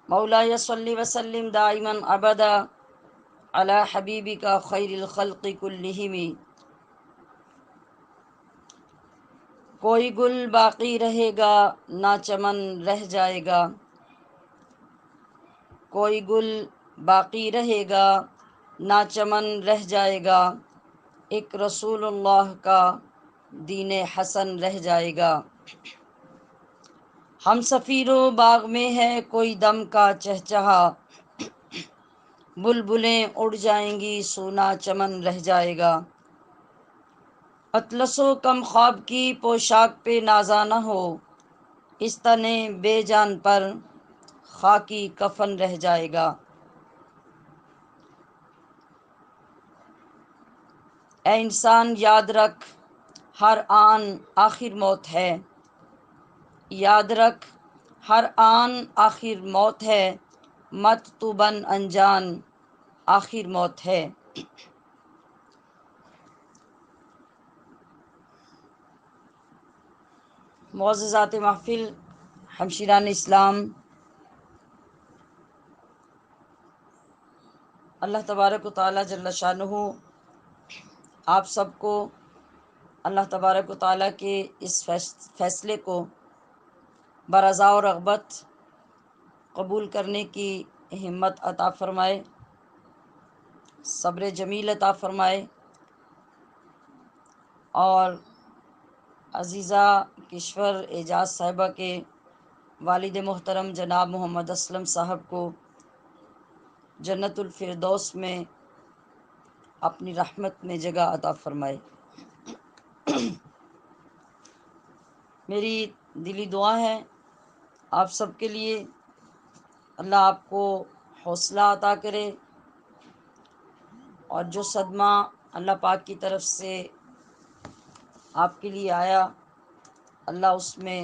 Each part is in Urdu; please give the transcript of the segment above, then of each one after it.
مولاي صل وسلم دائما ابدا علی حبیبک خیر الخلق کلہم۔ کوئی گل باقی رہے گا نہ چمن رہ جائے گا، کوئی گل باقی رہے گا نہ چمن رہ جائے گا، ایک رسول اللہ کا دین حسن رہ جائے گا۔ ہم سفیرو باغ میں ہے کوئی دم کا چہچہا، بلبلیں اڑ جائیں گی سونا چمن رہ جائے گا۔ اطلس و کم خواب کی پوشاک پہ نازا نہ ہو، اس تن بے جان پر خاکی کفن رہ جائے گا۔ اے انسان یاد رکھ ہر آن آخر موت ہے، یاد رکھ ہر آن آخر موت ہے، مت تو بن انجان آخر موت ہے۔ معززات محفل، ہمشیران اسلام، اللہ تبارک و تعالیٰ جل شانہ آپ سب کو اللہ تبارک و تعالیٰ کے اس فیصلے کو برضا و رغبت قبول کرنے کی ہمت عطا فرمائے، صبر جمیل عطا فرمائے، اور عزیزہ کشور اعجاز صاحبہ کے والد محترم جناب محمد اسلم صاحب کو جنت الفردوس میں اپنی رحمت میں جگہ عطا فرمائے۔ میری دلی دعا ہے آپ سب کے لیے، اللہ آپ کو حوصلہ عطا کرے، اور جو صدمہ اللہ پاک کی طرف سے آپ کے لیے آیا، اللہ اس میں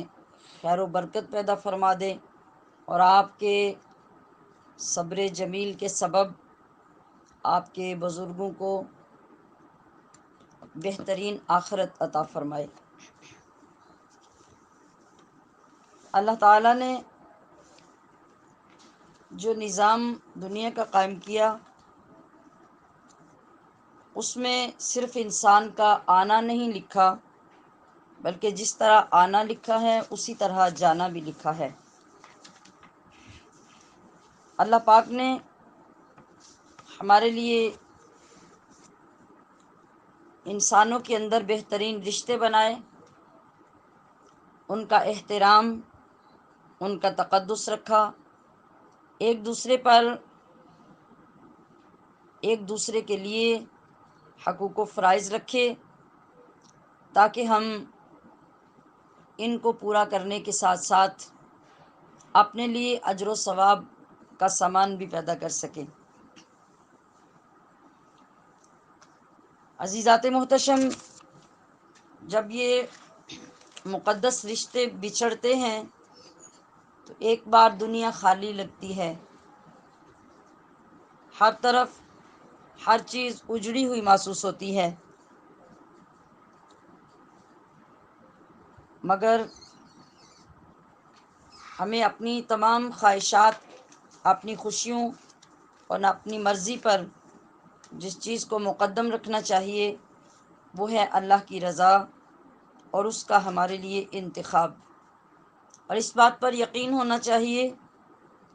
خیر و برکت پیدا فرما دے، اور آپ کے صبر جمیل کے سبب آپ کے بزرگوں کو بہترین آخرت عطا فرمائے۔ اللہ تعالیٰ نے جو نظام دنیا کا قائم کیا، اس میں صرف انسان کا آنا نہیں لکھا، بلکہ جس طرح آنا لکھا ہے اسی طرح جانا بھی لکھا ہے۔ اللہ پاک نے ہمارے لیے انسانوں کے اندر بہترین رشتے بنائے، ان کا احترام، ان کا تقدس رکھا، ایک دوسرے پر ایک دوسرے کے لیے حقوق و فرائض رکھے، تاکہ ہم ان کو پورا کرنے کے ساتھ ساتھ اپنے لیے اجر و ثواب کا سامان بھی پیدا کر سکیں۔ عزیزات محتشم، جب یہ مقدس رشتے بچھڑتے ہیں تو ایک بار دنیا خالی لگتی ہے، ہر طرف ہر چیز اجڑی ہوئی محسوس ہوتی ہے، مگر ہمیں اپنی تمام خواہشات، اپنی خوشیوں اور اپنی مرضی پر جس چیز کو مقدم رکھنا چاہیے وہ ہے اللہ کی رضا اور اس کا ہمارے لیے انتخاب، اور اس بات پر یقین ہونا چاہیے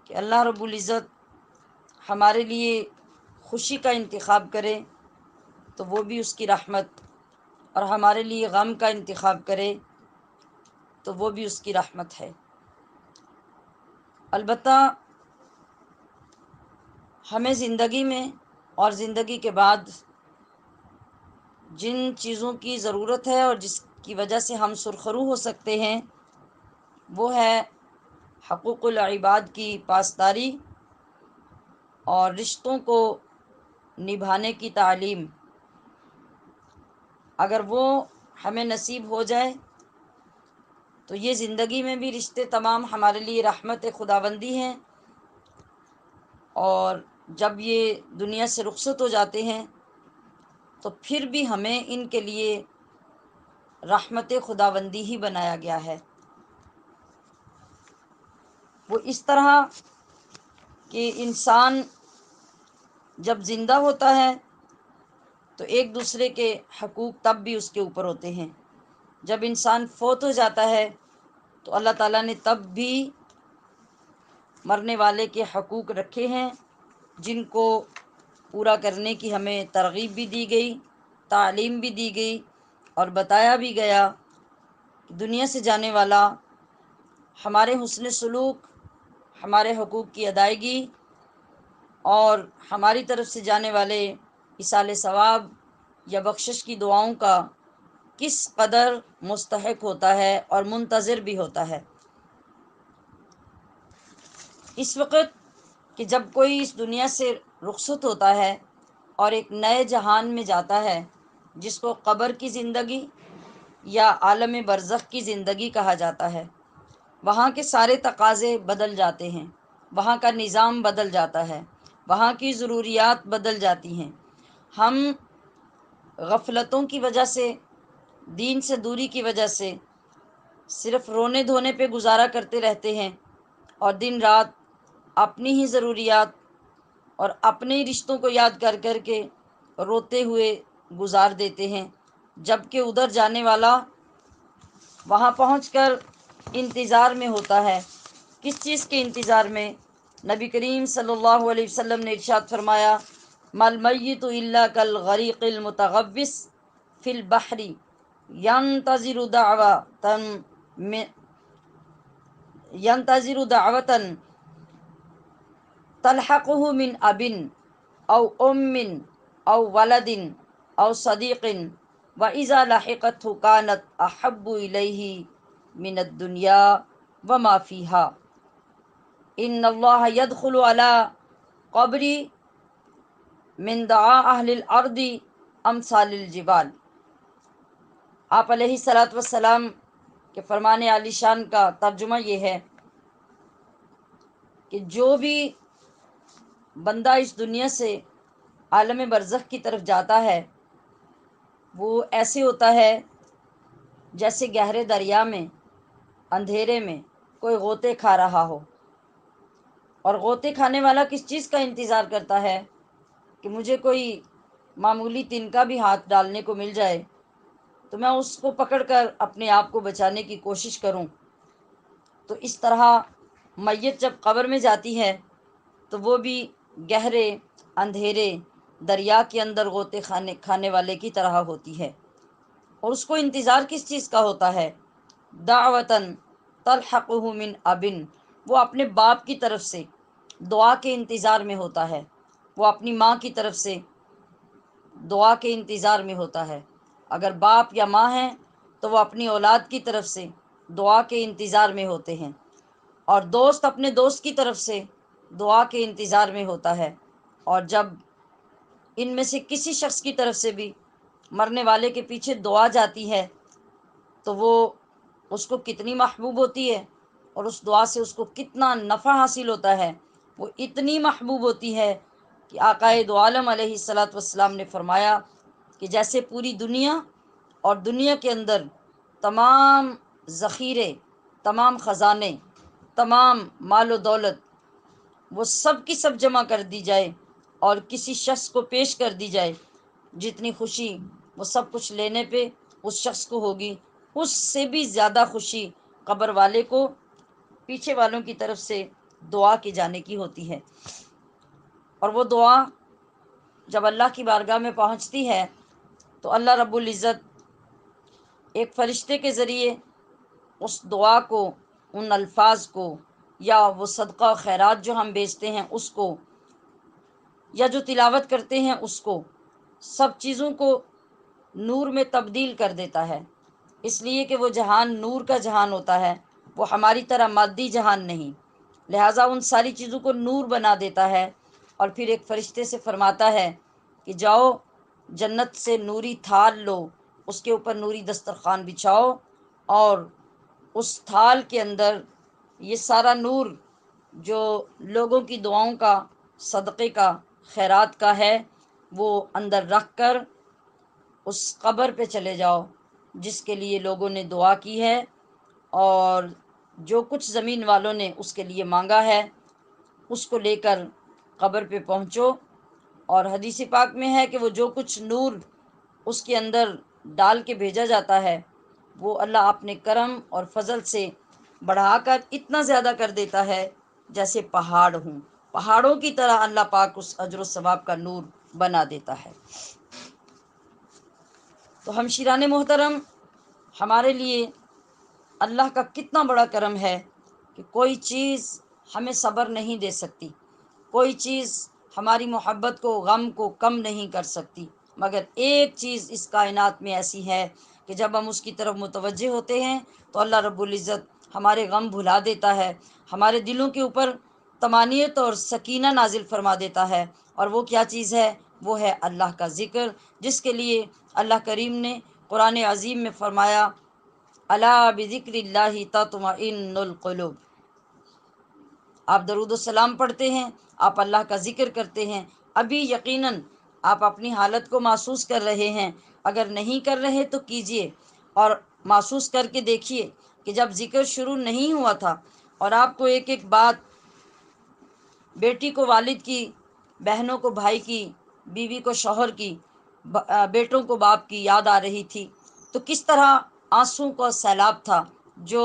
کہ اللہ رب العزت ہمارے لیے خوشی کا انتخاب کرے تو وہ بھی اس کی رحمت، اور ہمارے لیے غم کا انتخاب کرے تو وہ بھی اس کی رحمت ہے۔ البتہ ہمیں زندگی میں اور زندگی کے بعد جن چیزوں کی ضرورت ہے اور جس کی وجہ سے ہم سرخرو ہو سکتے ہیں وہ ہے حقوق العباد کی پاسداری اور رشتوں کو نبھانے کی تعلیم۔ اگر وہ ہمیں نصیب ہو جائے تو یہ زندگی میں بھی رشتے تمام ہمارے لیے رحمت خداوندی ہیں، اور جب یہ دنیا سے رخصت ہو جاتے ہیں تو پھر بھی ہمیں ان کے لیے رحمت خداوندی ہی بنایا گیا ہے۔ وہ اس طرح کہ انسان جب زندہ ہوتا ہے تو ایک دوسرے کے حقوق تب بھی اس کے اوپر ہوتے ہیں، جب انسان فوت ہو جاتا ہے تو اللہ تعالیٰ نے تب بھی مرنے والے کے حقوق رکھے ہیں، جن کو پورا کرنے کی ہمیں ترغیب بھی دی گئی، تعلیم بھی دی گئی، اور بتایا بھی گیا کہ دنیا سے جانے والا ہمارے حسن سلوک، ہمارے حقوق کی ادائیگی اور ہماری طرف سے جانے والے ایصال ثواب یا بخشش کی دعاؤں کا کس قدر مستحق ہوتا ہے اور منتظر بھی ہوتا ہے۔ اس وقت کہ جب کوئی اس دنیا سے رخصت ہوتا ہے اور ایک نئے جہان میں جاتا ہے جس کو قبر کی زندگی یا عالم برزخ کی زندگی کہا جاتا ہے، وہاں کے سارے تقاضے بدل جاتے ہیں، وہاں کا نظام بدل جاتا ہے، وہاں کی ضروریات بدل جاتی ہیں۔ ہم غفلتوں کی وجہ سے، دین سے دوری کی وجہ سے صرف رونے دھونے پہ گزارا کرتے رہتے ہیں اور دن رات اپنی ہی ضروریات اور اپنے ہی رشتوں کو یاد کر کر کے روتے ہوئے گزار دیتے ہیں، جبکہ ادھر جانے والا وہاں پہنچ کر انتظار میں ہوتا ہے۔ کس چیز کے انتظار میں؟ نبی کریم صلی اللہ علیہ وسلم نے ارشاد فرمایا، مل میت الا کالغریق المتغوص فی البحر ینتظر دعوة ینتظر دعوة تلحقه من اب او ام او ولد او صدیق واذا لحقته كانت احب الیہ من الدنیا وما فیها ان اللہ يدخل على قبری من دعا اہل الارض امثال الجبال۔ آپ علیہ الصلاۃ والسلام کے فرمان عالی شان کا ترجمہ یہ ہے کہ جو بھی بندہ اس دنیا سے عالم برزخ کی طرف جاتا ہے وہ ایسے ہوتا ہے جیسے گہرے دریا میں اندھیرے میں کوئی غوطے کھا رہا ہو، اور غوطے کھانے والا کس چیز کا انتظار کرتا ہے کہ مجھے کوئی معمولی تنکا بھی ہاتھ ڈالنے کو مل جائے تو میں اس کو پکڑ کر اپنے آپ کو بچانے کی کوشش کروں۔ تو اس طرح میت جب قبر میں جاتی ہے تو وہ بھی گہرے اندھیرے دریا کے اندر غوطے کھانے والے کی طرح ہوتی ہے، اور اس کو انتظار کس چیز کا ہوتا ہے؟ دعوتاً تلحقہ من ابن، وہ اپنے باپ کی طرف سے دعا کے انتظار میں ہوتا ہے، وہ اپنی ماں کی طرف سے دعا کے انتظار میں ہوتا ہے۔ اگر باپ یا ماں ہیں تو وہ اپنی اولاد کی طرف سے دعا کے انتظار میں ہوتے ہیں، اور دوست اپنے دوست کی طرف سے دعا کے انتظار میں ہوتا ہے۔ اور جب ان میں سے کسی شخص کی طرف سے بھی مرنے والے کے پیچھے دعا جاتی ہے تو وہ اس کو کتنی محبوب ہوتی ہے، اور اس دعا سے اس کو کتنا نفع حاصل ہوتا ہے۔ وہ اتنی محبوب ہوتی ہے کہ آقا دو عالم علیہ الصلاۃ والسلام نے فرمایا کہ جیسے پوری دنیا اور دنیا کے اندر تمام ذخیرے، تمام خزانے، تمام مال و دولت وہ سب کی سب جمع کر دی جائے اور کسی شخص کو پیش کر دی جائے، جتنی خوشی وہ سب کچھ لینے پہ اس شخص کو ہوگی، اس سے بھی زیادہ خوشی قبر والے کو پیچھے والوں کی طرف سے دعا کی جانے کی ہوتی ہے۔ اور وہ دعا جب اللہ کی بارگاہ میں پہنچتی ہے تو اللہ رب العزت ایک فرشتے کے ذریعے اس دعا کو، ان الفاظ کو، یا وہ صدقہ و خیرات جو ہم بیچتے ہیں اس کو، یا جو تلاوت کرتے ہیں اس کو، سب چیزوں کو نور میں تبدیل کر دیتا ہے، اس لیے کہ وہ جہان نور کا جہان ہوتا ہے، وہ ہماری طرح مادی جہان نہیں، لہٰذا ان ساری چیزوں کو نور بنا دیتا ہے۔ اور پھر ایک فرشتے سے فرماتا ہے کہ جاؤ جنت سے نوری تھال لو، اس کے اوپر نوری دسترخوان بچھاؤ، اور اس تھال کے اندر یہ سارا نور جو لوگوں کی دعاؤں کا، صدقے کا، خیرات کا ہے، وہ اندر رکھ کر اس قبر پہ چلے جاؤ جس کے لیے لوگوں نے دعا کی ہے اور جو کچھ زمین والوں نے اس کے لیے مانگا ہے، اس کو لے کر قبر پہ پہنچو، اور حدیث پاک میں ہے کہ وہ جو کچھ نور اس کے اندر ڈال کے بھیجا جاتا ہے وہ اللہ اپنے کرم اور فضل سے بڑھا کر اتنا زیادہ کر دیتا ہے جیسے پہاڑ ہوں، پہاڑوں کی طرح اللہ پاک اس اجر و ثواب کا نور بنا دیتا ہے۔ تو ہمشیران محترم، ہمارے لیے اللہ کا کتنا بڑا کرم ہے کہ کوئی چیز ہمیں صبر نہیں دے سکتی، کوئی چیز ہماری محبت کو، غم کو کم نہیں کر سکتی، مگر ایک چیز اس کائنات میں ایسی ہے کہ جب ہم اس کی طرف متوجہ ہوتے ہیں تو اللہ رب العزت ہمارے غم بھلا دیتا ہے، ہمارے دلوں کے اوپر طمانینت اور سکینہ نازل فرما دیتا ہے۔ اور وہ کیا چیز ہے؟ وہ ہے اللہ کا ذکر، جس کے لیے اللہ کریم نے قرآن عظیم میں فرمایا الا بذکر اللہ تطمئن القلوب۔ آپ درود السلام پڑھتے ہیں، آپ اللہ کا ذکر کرتے ہیں، ابھی یقیناً آپ اپنی حالت کو محسوس کر رہے ہیں، اگر نہیں کر رہے تو کیجئے اور محسوس کر کے دیکھیے کہ جب ذکر شروع نہیں ہوا تھا اور آپ کو ایک ایک بات، بیٹی کو والد کی، بہنوں کو بھائی کی، بیوی کو شوہر کی، بیٹوں کو باپ کی یاد آ رہی تھی، تو کس طرح آنسوں کا سیلاب تھا جو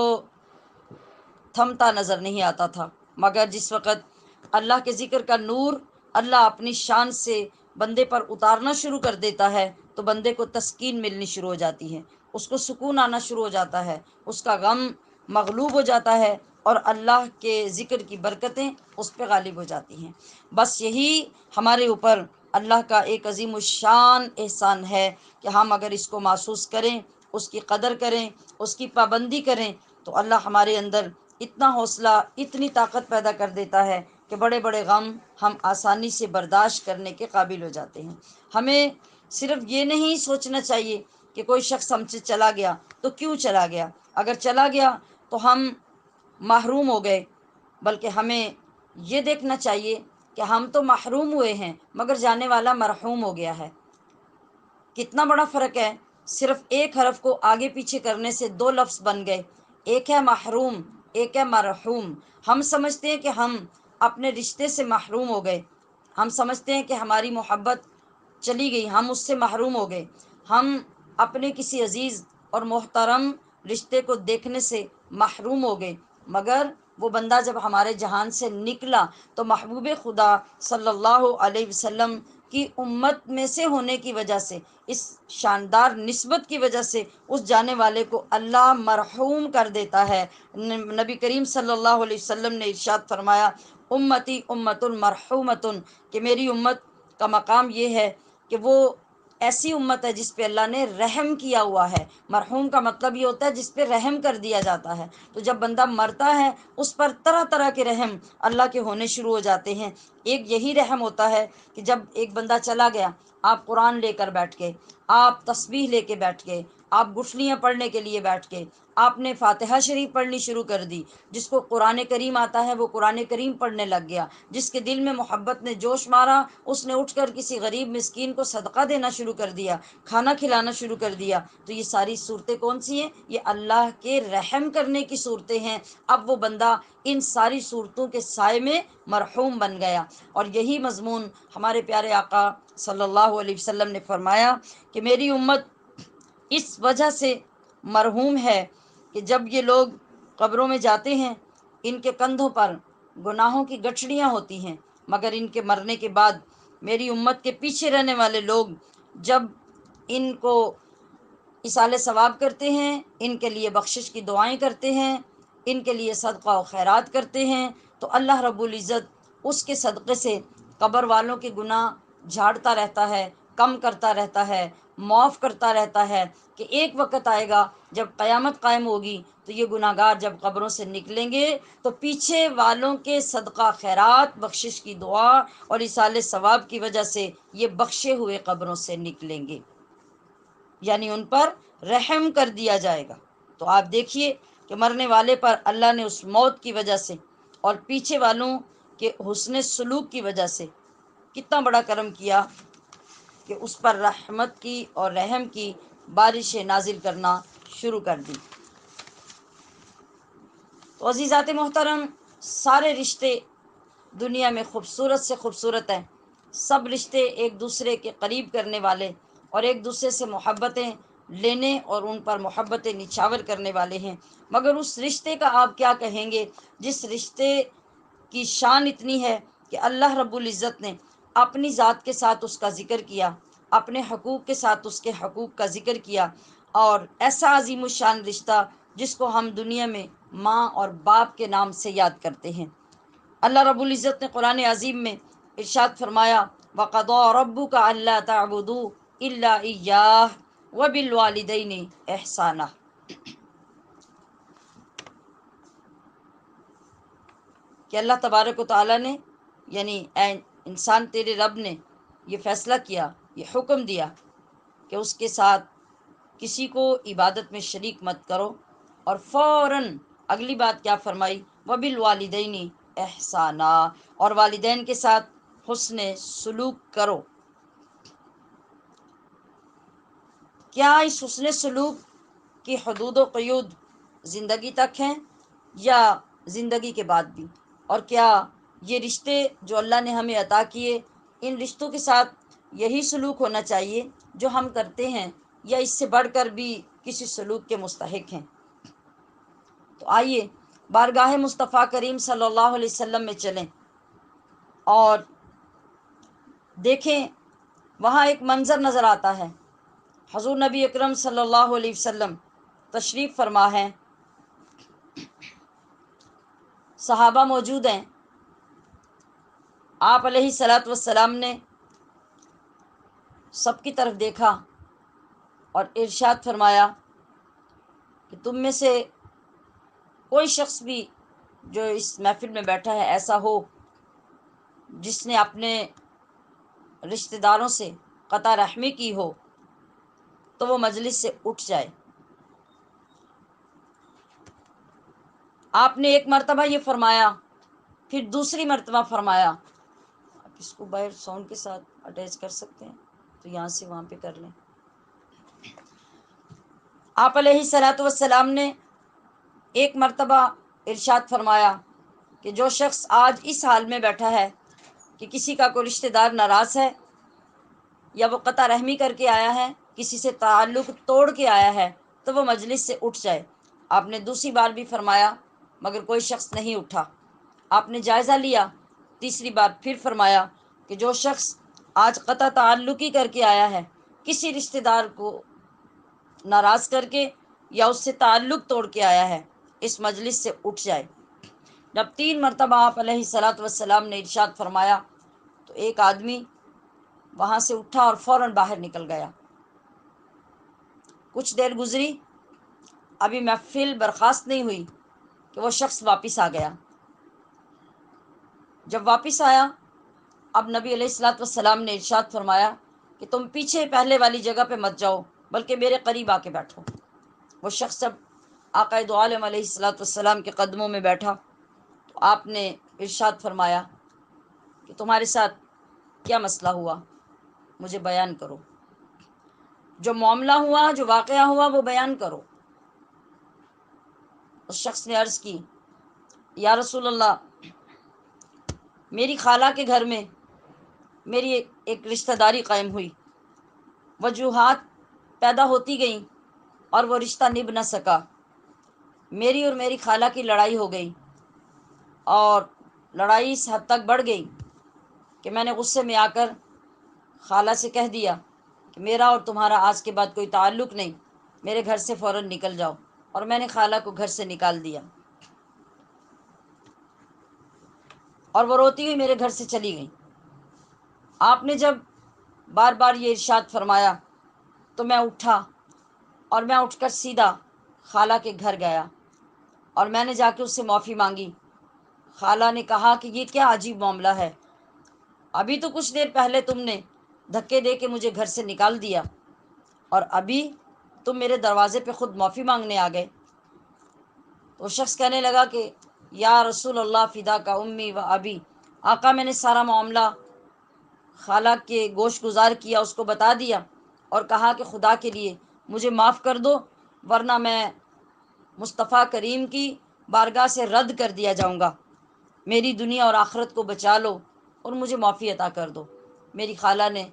تھمتا نظر نہیں آتا تھا، مگر جس وقت اللہ کے ذکر کا نور اللہ اپنی شان سے بندے پر اتارنا شروع کر دیتا ہے تو بندے کو تسکین ملنی شروع ہو جاتی ہے، اس کو سکون آنا شروع ہو جاتا ہے، اس کا غم مغلوب ہو جاتا ہے اور اللہ کے ذکر کی برکتیں اس پہ غالب ہو جاتی ہیں۔ بس یہی ہمارے اوپر اللہ کا ایک عظیم الشان احسان ہے کہ ہم اگر اس کو محسوس کریں، اس کی قدر کریں، اس کی پابندی کریں تو اللہ ہمارے اندر اتنا حوصلہ، اتنی طاقت پیدا کر دیتا ہے کہ بڑے بڑے غم ہم آسانی سے برداشت کرنے کے قابل ہو جاتے ہیں۔ ہمیں صرف یہ نہیں سوچنا چاہیے کہ کوئی شخص ہم سے چلا گیا تو کیوں چلا گیا، اگر چلا گیا تو ہم محروم ہو گئے، بلکہ ہمیں یہ دیکھنا چاہیے کہ ہم تو محروم ہوئے ہیں مگر جانے والا مرحوم ہو گیا ہے۔ کتنا بڑا فرق ہے، صرف ایک حرف کو آگے پیچھے کرنے سے دو لفظ بن گئے، ایک ہے محروم، ایک ہے مرحوم۔ ہم سمجھتے ہیں کہ ہم اپنے رشتے سے محروم ہو گئے، ہم سمجھتے ہیں کہ ہماری محبت چلی گئی، ہم اس سے محروم ہو گئے، ہم اپنے کسی عزیز اور محترم رشتے کو دیکھنے سے محروم ہو گئے، مگر وہ بندہ جب ہمارے جہان سے نکلا تو محبوب خدا صلی اللہ علیہ وسلم کی امت میں سے ہونے کی وجہ سے، اس شاندار نسبت کی وجہ سے اس جانے والے کو اللہ مرحوم کر دیتا ہے۔ نبی کریم صلی اللہ علیہ وسلم نے ارشاد فرمایا امتی امت مرحومۃ، کہ میری امت کا مقام یہ ہے کہ وہ ایسی امت ہے جس پہ اللہ نے رحم کیا ہوا ہے۔ مرحوم کا مطلب یہ ہوتا ہے جس پہ رحم کر دیا جاتا ہے، تو جب بندہ مرتا ہے اس پر طرح طرح کے رحم اللہ کے ہونے شروع ہو جاتے ہیں۔ ایک یہی رحم ہوتا ہے کہ جب ایک بندہ چلا گیا، آپ قرآن لے کر بیٹھ گئے، آپ تسبیح لے کے بیٹھ گئے، آپ گٹھلیاں پڑھنے کے لیے بیٹھ گئے، آپ نے فاتحہ شریف پڑھنی شروع کر دی، جس کو قرآن کریم آتا ہے وہ قرآن کریم پڑھنے لگ گیا، جس کے دل میں محبت نے جوش مارا اس نے اٹھ کر کسی غریب مسکین کو صدقہ دینا شروع کر دیا، کھانا کھلانا شروع کر دیا، تو یہ ساری صورتیں کون سی ہیں؟ یہ اللہ کے رحم کرنے کی صورتیں ہیں۔ اب وہ بندہ ان ساری صورتوں کے سائے میں مرحوم بن گیا، اور یہی مضمون ہمارے پیارے آقا صلی اللہ علیہ وسلم نے فرمایا کہ میری امت اس وجہ سے مرحوم ہے کہ جب یہ لوگ قبروں میں جاتے ہیں ان کے کندھوں پر گناہوں کی گٹھڑیاں ہوتی ہیں، مگر ان کے مرنے کے بعد میری امت کے پیچھے رہنے والے لوگ جب ان کو ایصال ثواب کرتے ہیں، ان کے لیے بخشش کی دعائیں کرتے ہیں، ان کے لیے صدقہ و خیرات کرتے ہیں، تو اللہ رب العزت اس کے صدقے سے قبر والوں کے گناہ جھاڑتا رہتا ہے، کم کرتا رہتا ہے، معاف کرتا رہتا ہے، کہ ایک وقت آئے گا جب قیامت قائم ہوگی تو یہ گناہ گار جب قبروں سے نکلیں گے تو پیچھے والوں کے صدقہ خیرات، بخشش کی دعا اور ایصال ثواب کی وجہ سے یہ بخشے ہوئے قبروں سے نکلیں گے، یعنی ان پر رحم کر دیا جائے گا۔ تو آپ دیکھیے کہ مرنے والے پر اللہ نے اس موت کی وجہ سے اور پیچھے والوں کے حسن سلوک کی وجہ سے کتنا بڑا کرم کیا کہ اس پر رحمت کی اور رحم کی بارشیں نازل کرنا شروع کر دی۔ تو عزیزات محترم، سارے رشتے دنیا میں خوبصورت سے خوبصورت ہیں، سب رشتے ایک دوسرے کے قریب کرنے والے اور ایک دوسرے سے محبتیں لینے اور ان پر محبتیں نچھاور کرنے والے ہیں، مگر اس رشتے کا آپ کیا کہیں گے جس رشتے کی شان اتنی ہے کہ اللہ رب العزت نے اپنی ذات کے ساتھ اس کا ذکر کیا، اپنے حقوق کے ساتھ اس کے حقوق کا ذکر کیا، اور ایسا عظیم الشان رشتہ جس کو ہم دنیا میں ماں اور باپ کے نام سے یاد کرتے ہیں۔ اللہ رب العزت نے قرآن عظیم میں ارشاد فرمایا، وَقَضَىٰ رَبُّكَ أَلَّا تَعْبُدُوا إِلَّا إِيَّاهُ وَبِالْوَالِدَيْنِ إِحْسَانًا۔ کہ اللہ تبارک و تعالیٰ نے، یعنی اے انسان تیرے رب نے یہ فیصلہ کیا، یہ حکم دیا کہ اس کے ساتھ کسی کو عبادت میں شریک مت کرو، اور فوراً اگلی بات کیا فرمائی، وَبِالْوَالِدَيْنِ إِحْسَانًا، اور والدین کے ساتھ حسن سلوک کرو۔ کیا اس حسن سلوک کی حدود و قیود زندگی تک ہیں یا زندگی کے بعد بھی؟ اور کیا یہ رشتے جو اللہ نے ہمیں عطا کیے، ان رشتوں کے ساتھ یہی سلوک ہونا چاہیے جو ہم کرتے ہیں، یا اس سے بڑھ کر بھی کسی سلوک کے مستحق ہیں؟ تو آئیے بارگاہ مصطفیٰ کریم صلی اللہ علیہ وسلم میں چلیں اور دیکھیں، وہاں ایک منظر نظر آتا ہے۔ حضور نبی اکرم صلی اللہ علیہ وسلم تشریف فرما ہے، صحابہ موجود ہیں، آپ علیہ الصلاۃ والسلام نے سب کی طرف دیکھا اور ارشاد فرمایا کہ تم میں سے کوئی شخص بھی جو اس محفل میں بیٹھا ہے ایسا ہو جس نے اپنے رشتہ داروں سے قطع رحمی کی ہو تو وہ مجلس سے اٹھ جائے۔ آپ نے ایک مرتبہ یہ فرمایا، پھر دوسری مرتبہ فرمایا، آپ اس کو باہر ساؤنڈ کے ساتھ اٹیچ کر سکتے ہیں تو یہاں سے وہاں پہ کر لیں۔ آپ علیہ الصلاۃ والسلام نے ایک مرتبہ ارشاد فرمایا کہ جو شخص آج اس حال میں بیٹھا ہے کہ کسی کا کوئی رشتہ دار ناراض ہے یا وہ قطع رحمی کر کے آیا ہے، کسی سے تعلق توڑ کے آیا ہے، تو وہ مجلس سے اٹھ جائے۔ آپ نے دوسری بار بھی فرمایا مگر کوئی شخص نہیں اٹھا۔ آپ نے جائزہ لیا، تیسری بار پھر فرمایا کہ جو شخص آج قطع تعلق ہی کر کے آیا ہے، کسی رشتہ دار کو ناراض کر کے یا اس سے تعلق توڑ کے آیا ہے، اس مجلس سے اٹھ جائے۔ جب 3 مرتبہ آپ علیہ الصلاۃ والسلام نے ارشاد فرمایا تو ایک آدمی وہاں سے اٹھا اور فوراً باہر نکل گیا۔ کچھ دیر گزری، ابھی محفل برخاست نہیں ہوئی کہ وہ شخص واپس آ گیا۔ جب واپس آیا، اب نبی علیہ الصلاۃ والسلام نے ارشاد فرمایا کہ تم پیچھے پہلے والی جگہ پہ مت جاؤ بلکہ میرے قریب آ کے بیٹھو۔ وہ شخص جب آقا دو عالم علیہ الصلاۃ والسلام کے قدموں میں بیٹھا تو آپ نے ارشاد فرمایا کہ تمہارے ساتھ کیا مسئلہ ہوا، مجھے بیان کرو، جو معاملہ ہوا، جو واقعہ ہوا وہ بیان کرو۔ اس شخص نے عرض کی، یا رسول اللہ، میری خالہ کے گھر میں میری ایک رشتہ داری قائم ہوئی، وجوہات پیدا ہوتی گئیں اور وہ رشتہ نبھ نہ سکا۔ میری اور میری خالہ کی لڑائی ہو گئی اور لڑائی اس حد تک بڑھ گئی کہ میں نے غصے میں آ کر خالہ سے کہہ دیا کہ میرا اور تمہارا آج کے بعد کوئی تعلق نہیں، میرے گھر سے فوراً نکل جاؤ، اور میں نے خالہ کو گھر سے نکال دیا اور وہ روتی ہوئی میرے گھر سے چلی گئی۔ آپ نے جب بار بار یہ ارشاد فرمایا تو میں اٹھا اور میں اٹھ کر سیدھا خالہ کے گھر گیا اور میں نے جا کے اس سے معافی مانگی۔ خالہ نے کہا کہ یہ کیا عجیب معاملہ ہے، ابھی تو کچھ دیر پہلے تم نے دھکے دے کے مجھے گھر سے نکال دیا اور ابھی تم میرے دروازے پہ خود معافی مانگنے آ گئے۔ تو شخص کہنے لگا کہ یا رسول اللہ فدا کا امی و ابی، آقا میں نے سارا معاملہ خالہ کے گوش گزار کیا، اس کو بتا دیا اور کہا کہ خدا کے لیے مجھے معاف کر دو ورنہ میں مصطفیٰ کریم کی بارگاہ سے رد کر دیا جاؤں گا۔ میری دنیا اور آخرت کو بچا لو اور مجھے معافی عطا کر دو۔ میری خالہ نے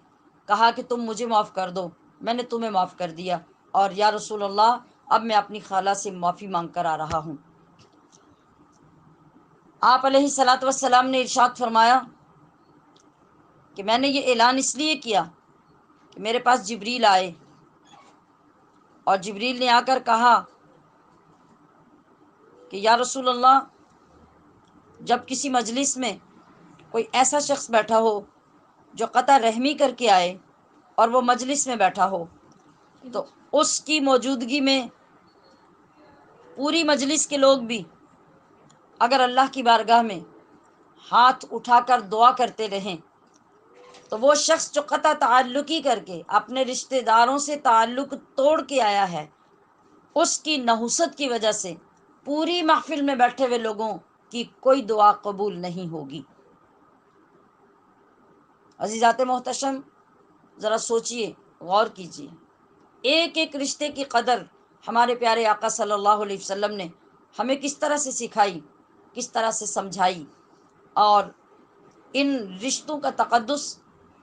کہا کہ تم مجھے معاف کر دو، میں نے تمہیں معاف کر دیا، اور یا رسول اللہ اب میں اپنی خالہ سے معافی مانگ کر آ رہا ہوں۔ آپ علیہ الصلاۃ والسلام نے ارشاد فرمایا کہ میں نے یہ اعلان اس لیے کیا کہ میرے پاس جبریل آئے، اور جبریل نے آ کر کہا کہ یا رسول اللہ، جب کسی مجلس میں کوئی ایسا شخص بیٹھا ہو جو قطع رحمی کر کے آئے اور وہ مجلس میں بیٹھا ہو، تو اس کی موجودگی میں پوری مجلس کے لوگ بھی اگر اللہ کی بارگاہ میں ہاتھ اٹھا کر دعا کرتے رہیں تو وہ شخص جو قطع تعلقی کر کے اپنے رشتہ داروں سے تعلق توڑ کے آیا ہے، اس کی نحوست کی وجہ سے پوری محفل میں بیٹھے ہوئے لوگوں کی کوئی دعا قبول نہیں ہوگی۔ عزیزات محتشم، ذرا سوچئے، غور کیجئے، ایک ایک رشتے کی قدر ہمارے پیارے آقا صلی اللہ علیہ وسلم نے ہمیں کس طرح سے سکھائی، کس طرح سے سمجھائی، اور ان رشتوں کا تقدس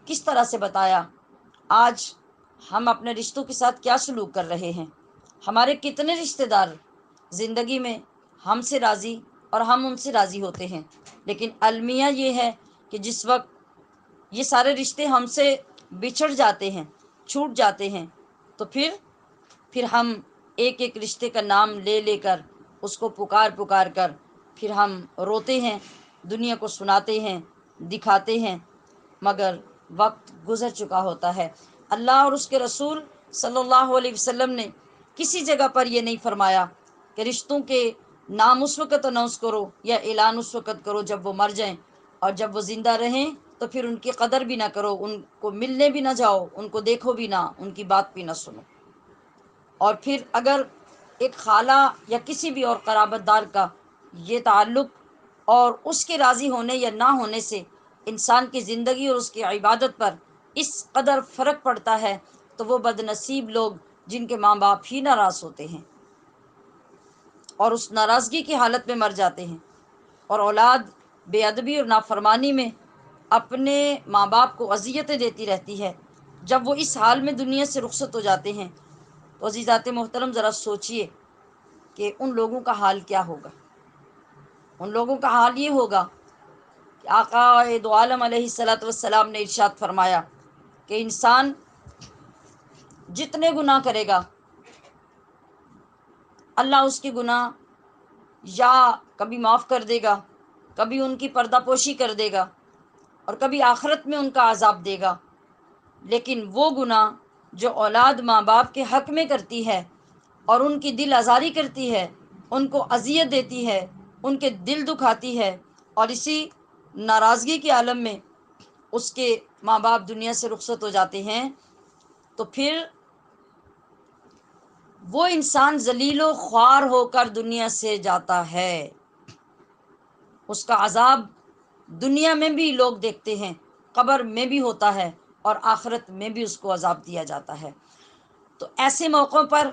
کس طرح سے بتایا۔ آج ہم اپنے رشتوں کے ساتھ کیا سلوک کر رہے ہیں؟ ہمارے کتنے رشتہ دار زندگی میں ہم سے راضی اور ہم ان سے راضی ہوتے ہیں، لیکن المیہ یہ ہے کہ جس وقت یہ سارے رشتے ہم سے بچھڑ جاتے ہیں، چھوٹ جاتے ہیں، تو پھر ہم ایک ایک رشتے کا نام لے لے کر اس کو پکار پکار کر پھر ہم روتے ہیں، دنیا کو سناتے ہیں، دکھاتے ہیں، مگر وقت گزر چکا ہوتا ہے۔ اللہ اور اس کے رسول صلی اللہ علیہ وسلم نے کسی جگہ پر یہ نہیں فرمایا کہ رشتوں کے نام اس وقت اناؤنس کرو یا اعلان اس وقت کرو جب وہ مر جائیں، اور جب وہ زندہ رہیں تو پھر ان کی قدر بھی نہ کرو، ان کو ملنے بھی نہ جاؤ، ان کو دیکھو بھی نہ، ان کی بات بھی نہ سنو۔ اور پھر اگر ایک خالہ یا کسی بھی اور قرابت دار کا یہ تعلق اور اس کے راضی ہونے یا نہ ہونے سے انسان کی زندگی اور اس کی عبادت پر اس قدر فرق پڑتا ہے، تو وہ بد نصیب لوگ جن کے ماں باپ ہی ناراض ہوتے ہیں اور اس ناراضگی کی حالت میں مر جاتے ہیں، اور اولاد بے ادبی اور نافرمانی میں اپنے ماں باپ کو اذیتیں دیتی رہتی ہے، جب وہ اس حال میں دنیا سے رخصت ہو جاتے ہیں تو عزیزات محترم ذرا سوچئے کہ ان لوگوں کا حال کیا ہوگا۔ ان لوگوں کا حال یہ ہوگا کہ آقا دو عالم علیہ الصلاۃ والسلام نے ارشاد فرمایا کہ انسان جتنے گناہ کرے گا اللہ اس کے گناہ یا کبھی معاف کر دے گا، کبھی ان کی پردہ پوشی کر دے گا، اور کبھی آخرت میں ان کا عذاب دے گا۔ لیکن وہ گناہ جو اولاد ماں باپ کے حق میں کرتی ہے اور ان کی دل آزاری کرتی ہے، ان کو اذیت دیتی ہے، ان کے دل دکھاتی ہے، اور اسی ناراضگی کے عالم میں اس کے ماں باپ دنیا سے رخصت ہو جاتے ہیں، تو پھر وہ انسان ذلیل و خوار ہو کر دنیا سے جاتا ہے۔ اس کا عذاب دنیا میں بھی لوگ دیکھتے ہیں، قبر میں بھی ہوتا ہے، اور آخرت میں بھی اس کو عذاب دیا جاتا ہے۔ تو ایسے موقعوں پر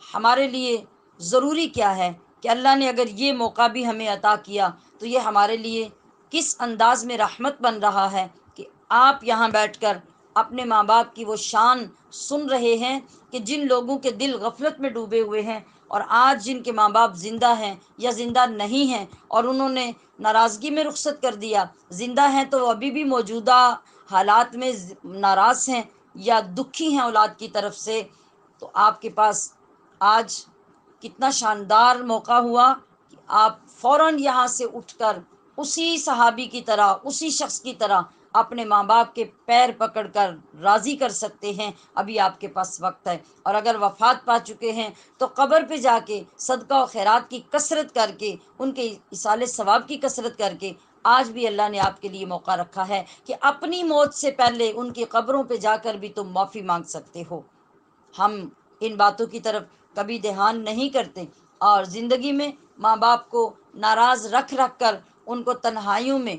ہمارے لیے ضروری کیا ہے کہ اللہ نے اگر یہ موقع بھی ہمیں عطا کیا تو یہ ہمارے لیے کس انداز میں رحمت بن رہا ہے کہ آپ یہاں بیٹھ کر اپنے ماں باپ کی وہ شان سن رہے ہیں کہ جن لوگوں کے دل غفلت میں ڈوبے ہوئے ہیں، اور آج جن کے ماں باپ زندہ ہیں یا زندہ نہیں ہیں اور انہوں نے ناراضگی میں رخصت کر دیا، زندہ ہیں تو وہ ابھی بھی موجودہ حالات میں ناراض ہیں یا دکھی ہیں اولاد کی طرف سے، تو آپ کے پاس آج کتنا شاندار موقع ہوا کہ آپ فوراً یہاں سے اٹھ کر اسی صحابی کی طرح، اسی شخص کی طرح اپنے ماں باپ کے پیر پکڑ کر راضی کر سکتے ہیں۔ ابھی آپ کے پاس وقت ہے، اور اگر وفات پا چکے ہیں تو قبر پہ جا کے صدقہ و خیرات کی کثرت کر کے، ان کے ایصال ثواب کی کثرت کر کے، آج بھی اللہ نے آپ کے لیے موقع رکھا ہے کہ اپنی موت سے پہلے ان کی قبروں پہ جا کر بھی تم معافی مانگ سکتے ہو۔ ہم ان باتوں کی طرف کبھی دھیان نہیں کرتے، اور زندگی میں ماں باپ کو ناراض رکھ رکھ کر ان کو تنہائیوں میں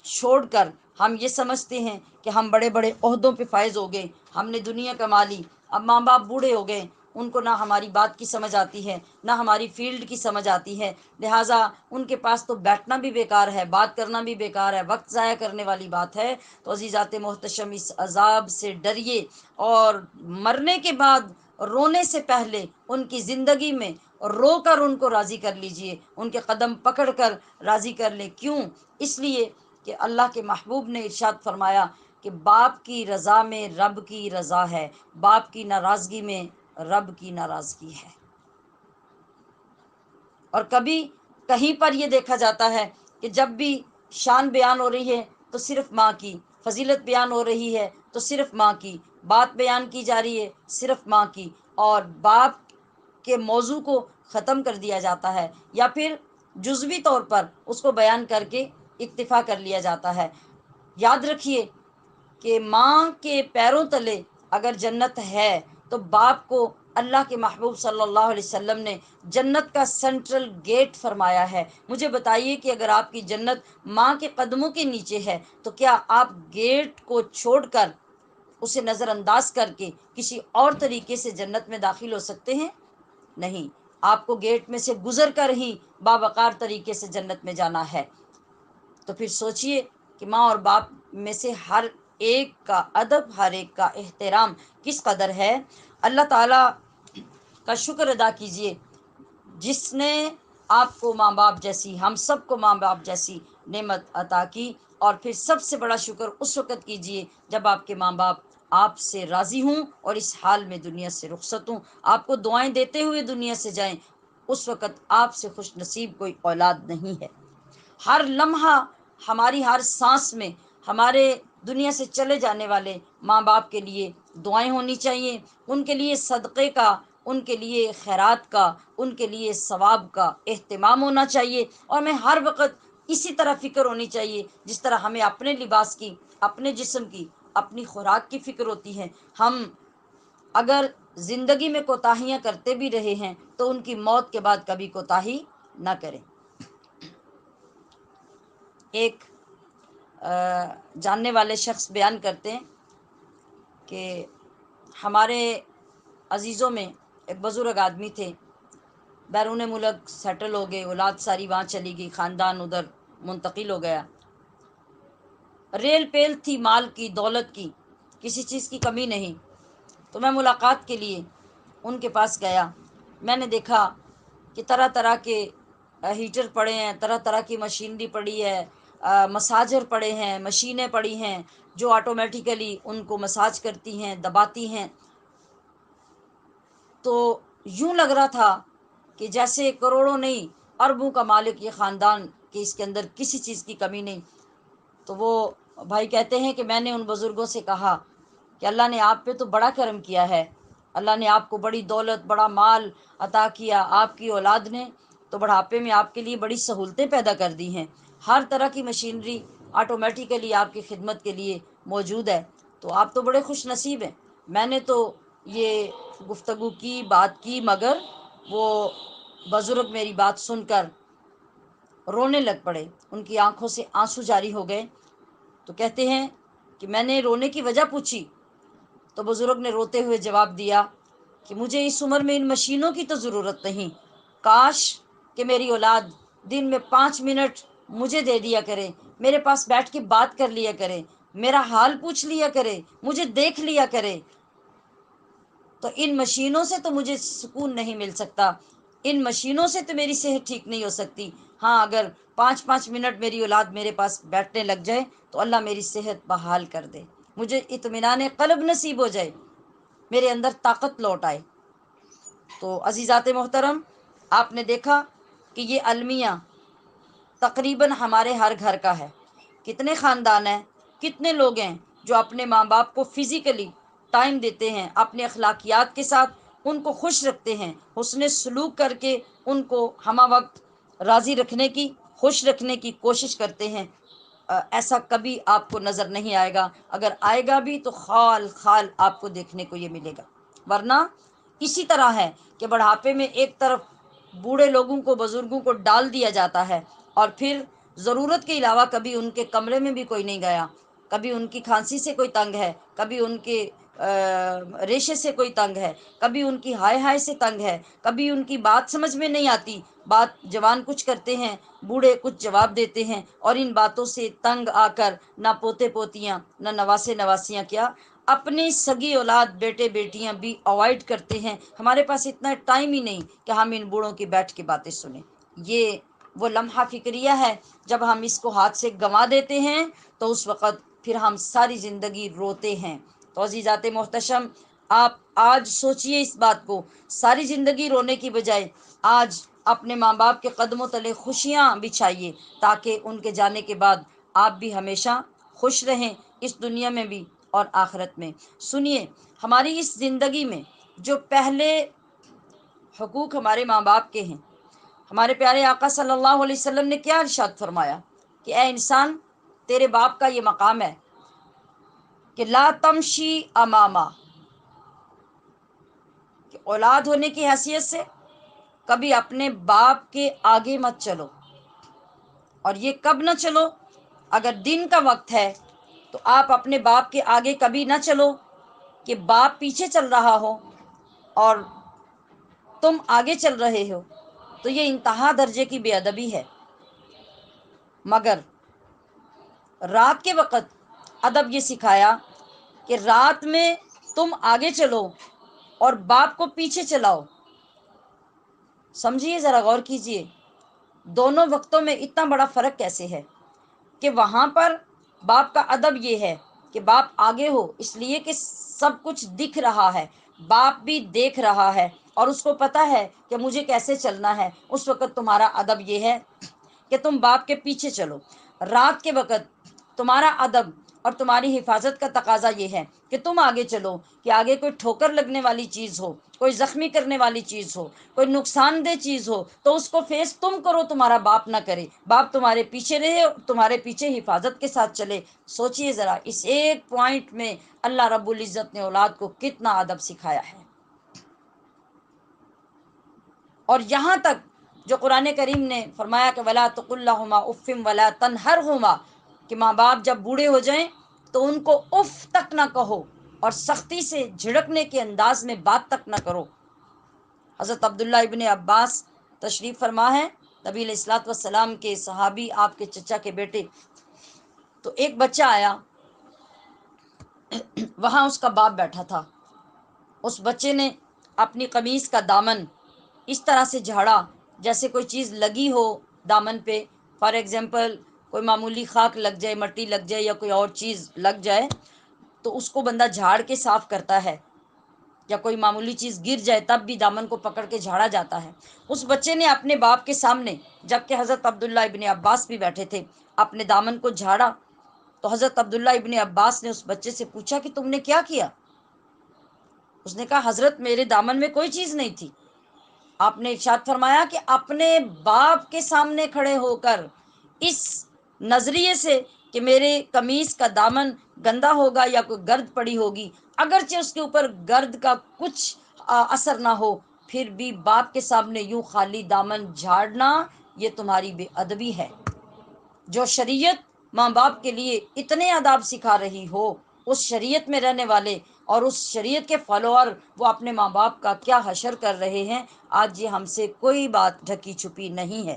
چھوڑ کر ہم یہ سمجھتے ہیں کہ ہم بڑے بڑے عہدوں پہ فائز ہو گئے، ہم نے دنیا کما لی، اب ماں باپ بوڑھے ہو گئے، ان کو نہ ہماری بات کی سمجھ آتی ہے، نہ ہماری فیلڈ کی سمجھ آتی ہے، لہٰذا ان کے پاس تو بیٹھنا بھی بیکار ہے، بات کرنا بھی بیکار ہے، وقت ضائع کرنے والی بات ہے۔ تو عزیزات محتشم، اس عذاب سے ڈریے، اور مرنے کے بعد رونے سے پہلے ان کی زندگی میں رو کر ان کو راضی کر لیجئے، ان کے قدم پکڑ کر راضی کر لیں۔ کیوں؟ اس لیے کہ اللہ کے محبوب نے ارشاد فرمایا کہ باپ کی رضا میں رب کی رضا ہے، باپ کی ناراضگی میں رب کی ناراضگی ہے۔ اور کبھی کہیں پر یہ دیکھا جاتا ہے کہ جب بھی شان بیان ہو رہی ہے تو صرف ماں کی، فضیلت بیان ہو رہی ہے تو صرف ماں کی، بات بیان کی جا رہی ہے صرف ماں کی، اور باپ کے موضوع کو ختم کر دیا جاتا ہے، یا پھر جزوی طور پر اس کو بیان کر کے اکتفا کر لیا جاتا ہے۔ یاد رکھیے کہ ماں کے پیروں تلے اگر جنت ہے تو باپ کو اللہ کے محبوب صلی اللہ علیہ وسلم نے جنت کا سینٹرل گیٹ فرمایا ہے۔ مجھے بتائیے کہ اگر آپ کی جنت ماں کے قدموں کے نیچے ہے تو کیا آپ گیٹ کو چھوڑ کر، اسے نظر انداز کر کے کسی اور طریقے سے جنت میں داخل ہو سکتے ہیں؟ نہیں، آپ کو گیٹ میں سے گزر کر ہی باوقار طریقے سے جنت میں جانا ہے۔ تو پھر سوچئے کہ ماں اور باپ میں سے ہر ایک کا ادب، ہر ایک کا احترام کس قدر ہے۔ اللہ تعالیٰ کا شکر ادا کیجئے جس نے آپ کو ماں باپ جیسی، ہم سب کو ماں باپ جیسی نعمت عطا کی، اور پھر سب سے بڑا شکر اس وقت کیجئے جب آپ کے ماں باپ آپ سے راضی ہوں اور اس حال میں دنیا سے رخصت ہوں، آپ کو دعائیں دیتے ہوئے دنیا سے جائیں، اس وقت آپ سے خوش نصیب کوئی اولاد نہیں ہے۔ ہر لمحہ، ہماری ہر سانس میں ہمارے دنیا سے چلے جانے والے ماں باپ کے لیے دعائیں ہونی چاہیے، ان کے لیے صدقے کا، ان کے لیے خیرات کا، ان کے لیے ثواب کا اہتمام ہونا چاہیے، اور ہمیں ہر وقت اسی طرح فکر ہونی چاہیے جس طرح ہمیں اپنے لباس کی، اپنے جسم کی، اپنی خوراک کی فکر ہوتی ہے۔ ہم اگر زندگی میں کوتاہیاں کرتے بھی رہے ہیں تو ان کی موت کے بعد کبھی کوتاہی نہ کریں۔ ایک جاننے والے شخص بیان کرتے ہیں کہ ہمارے عزیزوں میں ایک بزرگ آدمی تھے، بیرون ملک سیٹل ہو گئے، اولاد ساری وہاں چلی گئی، خاندان ادھر منتقل ہو گیا، ریل پیل تھی مال کی، دولت کی، کسی چیز کی کمی نہیں۔ تو میں ملاقات کے لیے ان کے پاس گیا، میں نے دیکھا کہ طرح طرح کے ہیٹر پڑے ہیں، طرح طرح کی مشینری پڑی ہے، مساجر پڑے ہیں، مشینیں پڑی ہیں جو آٹومیٹیکلی ان کو مساج کرتی ہیں، دباتی ہیں۔ تو یوں لگ رہا تھا کہ جیسے کروڑوں نہیں، اربوں کا مالک یہ خاندان، کہ اس کے اندر کسی چیز کی کمی نہیں۔ تو وہ بھائی کہتے ہیں کہ میں نے ان بزرگوں سے کہا کہ اللہ نے آپ پہ تو بڑا کرم کیا ہے، اللہ نے آپ کو بڑی دولت، بڑا مال عطا کیا، آپ کی اولاد نے تو بڑھاپے میں آپ کے لیے بڑی سہولتیں پیدا کر دی ہیں، ہر طرح کی مشینری آٹومیٹیکلی آپ کی خدمت کے لیے موجود ہے، تو آپ تو بڑے خوش نصیب ہیں۔ میں نے تو یہ گفتگو کی، بات کی، مگر وہ بزرگ میری بات سن کر رونے لگ پڑے، ان کی آنکھوں سے آنسو جاری ہو گئے۔ تو کہتے ہیں کہ میں نے رونے کی وجہ پوچھی تو بزرگ نے روتے ہوئے جواب دیا کہ مجھے اس عمر میں ان مشینوں کی تو ضرورت نہیں، کاش کہ میری اولاد دن میں 5 منٹ مجھے دے دیا کرے، میرے پاس بیٹھ کے بات کر لیا کرے، میرا حال پوچھ لیا کرے، مجھے دیکھ لیا کرے۔ تو ان مشینوں سے تو مجھے سکون نہیں مل سکتا، ان مشینوں سے تو میری صحت ٹھیک نہیں ہو سکتی، ہاں اگر 5 منٹ میری اولاد میرے پاس بیٹھنے لگ جائے تو اللہ میری صحت بحال کر دے، مجھے اطمینان قلب نصیب ہو جائے، میرے اندر طاقت لوٹ آئے۔ تو عزیزات محترم، آپ نے دیکھا کہ یہ المیہ تقریباً ہمارے ہر گھر کا ہے۔ کتنے خاندان ہیں، کتنے لوگ ہیں جو اپنے ماں باپ کو فزیکلی ٹائم دیتے ہیں، اپنے اخلاقیات کے ساتھ ان کو خوش رکھتے ہیں، حسن سلوک کر کے ان کو ہمہ وقت راضی رکھنے کی، خوش رکھنے کی کوشش کرتے ہیں۔ ایسا کبھی آپ کو نظر نہیں آئے گا، اگر آئے گا بھی تو خال خال آپ کو دیکھنے کو یہ ملے گا، ورنہ اسی طرح ہے کہ بڑھاپے میں ایک طرف بوڑھے لوگوں کو، بزرگوں کو ڈال دیا جاتا ہے، اور پھر ضرورت کے علاوہ کبھی ان کے کمرے میں بھی کوئی نہیں گیا، کبھی ان کی کھانسی سے کوئی تنگ ہے، کبھی ان کے ریشے سے کوئی تنگ ہے، کبھی ان کی ہائے ہائے سے تنگ ہے، کبھی ان کی بات سمجھ میں نہیں آتی، بات جوان کچھ کرتے ہیں، بوڑھے کچھ جواب دیتے ہیں، اور ان باتوں سے تنگ آ کر نہ پوتے پوتیاں نہ نواسے نواسیاں کیا اپنی سگی اولاد بیٹے بیٹیاں بھی اوائڈ کرتے ہیں۔ ہمارے پاس اتنا ٹائم ہی نہیں کہ ہم ان بوڑھوں کی بیٹھ کے باتیں سنیں۔ یہ وہ لمحہ فکریہ ہے، جب ہم اس کو ہاتھ سے گنوا دیتے ہیں تو اس وقت پھر ہم ساری زندگی روتے ہیں۔ تو عزیزات محتشم، آپ آج سوچئے اس بات کو، ساری زندگی رونے کی بجائے آج اپنے ماں باپ کے قدموں تلے خوشیاں بچھائیے، تاکہ ان کے جانے کے بعد آپ بھی ہمیشہ خوش رہیں، اس دنیا میں بھی اور آخرت میں۔ سنیے، ہماری اس زندگی میں جو پہلے حقوق ہمارے ماں باپ کے ہیں، ہمارے پیارے آقا صلی اللہ علیہ وسلم نے کیا ارشاد فرمایا کہ اے انسان، تیرے باپ کا یہ مقام ہے کہ لا تمشی اماما، کہ اولاد ہونے کی حیثیت سے کبھی اپنے باپ کے آگے مت چلو۔ اور یہ کب نہ چلو؟ اگر دن کا وقت ہے تو آپ اپنے باپ کے آگے کبھی نہ چلو کہ باپ پیچھے چل رہا ہو اور تم آگے چل رہے ہو، تو یہ انتہا درجے کی بے ادبی ہے۔ مگر رات کے وقت ادب یہ سکھایا کہ رات میں تم آگے چلو اور باپ کو پیچھے چلاؤ۔ سمجھیے، ذرا غور کیجیے، دونوں وقتوں میں اتنا بڑا فرق کیسے ہے کہ وہاں پر باپ کا ادب یہ ہے کہ باپ آگے ہو، اس لیے کہ سب کچھ دکھ رہا ہے، باپ بھی دیکھ رہا ہے اور اس کو پتہ ہے کہ مجھے کیسے چلنا ہے۔ اس وقت تمہارا ادب یہ ہے کہ تم باپ کے پیچھے چلو۔ رات کے وقت تمہارا ادب اور تمہاری حفاظت کا تقاضا یہ ہے کہ تم آگے چلو، کہ آگے کوئی ٹھوکر لگنے والی چیز ہو، کوئی زخمی کرنے والی چیز ہو، کوئی نقصان دہ چیز ہو، تو اس کو فیس تم کرو، تمہارا باپ نہ کرے۔ باپ تمہارے پیچھے رہے، تمہارے پیچھے حفاظت کے ساتھ چلے۔ سوچئے ذرا، اس ایک پوائنٹ میں اللہ رب العزت نے اولاد کو کتنا ادب سکھایا ہے۔ اور یہاں تک جو قرآن کریم نے فرمایا کہ وَلَا تَقُل لَّهُمَا أُفٍّ وَلَا تَنْهَرْهُمَا، کہ ماں باپ جب بوڑھے ہو جائیں تو ان کو اف تک نہ کہو اور سختی سے جھڑکنے کے انداز میں بات تک نہ کرو۔ حضرت عبداللہ ابن عباس تشریف فرما ہے، نبی علیہ الصلوۃ والسلام کے صحابی، آپ کے چچا کے بیٹے۔ تو ایک بچہ آیا، وہاں اس کا باپ بیٹھا تھا۔ اس بچے نے اپنی قمیص کا دامن اس طرح سے جھاڑا جیسے کوئی چیز لگی ہو دامن پہ، فار ایگزامپل کوئی معمولی خاک لگ جائے، مٹی لگ جائے یا کوئی اور چیز لگ جائے تو اس کو بندہ جھاڑ کے صاف کرتا ہے، یا کوئی معمولی چیز گر جائے تب بھی دامن کو پکڑ کے جھاڑا جاتا ہے۔ اس بچے نے اپنے باپ کے سامنے، جبکہ حضرت عبداللہ ابن عباس بھی بیٹھے تھے، اپنے دامن کو جھاڑا۔ تو حضرت عبداللہ ابن عباس نے اس بچے سے پوچھا کہ تم نے کیا کیا؟ اس نے کہا حضرت میرے دامن میں کوئی چیز نہیں تھی۔ آپ نے ارشاد فرمایا کہ اپنے باپ کے سامنے کھڑے ہو کر اس نظریے سے کہ میرے قمیص کا دامن گندا ہوگا یا کوئی گرد پڑی ہوگی، اگرچہ اس کے اوپر گرد کا کچھ اثر نہ ہو، پھر بھی باپ کے سامنے یوں خالی دامن جھاڑنا، یہ تمہاری بے ادبی ہے۔ جو شریعت ماں باپ کے لیے اتنے آداب سکھا رہی ہو، اس شریعت میں رہنے والے اور اس شریعت کے فالوور وہ اپنے ماں باپ کا کیا حشر کر رہے ہیں، آج یہ ہم سے کوئی بات ڈھکی چھپی نہیں ہے۔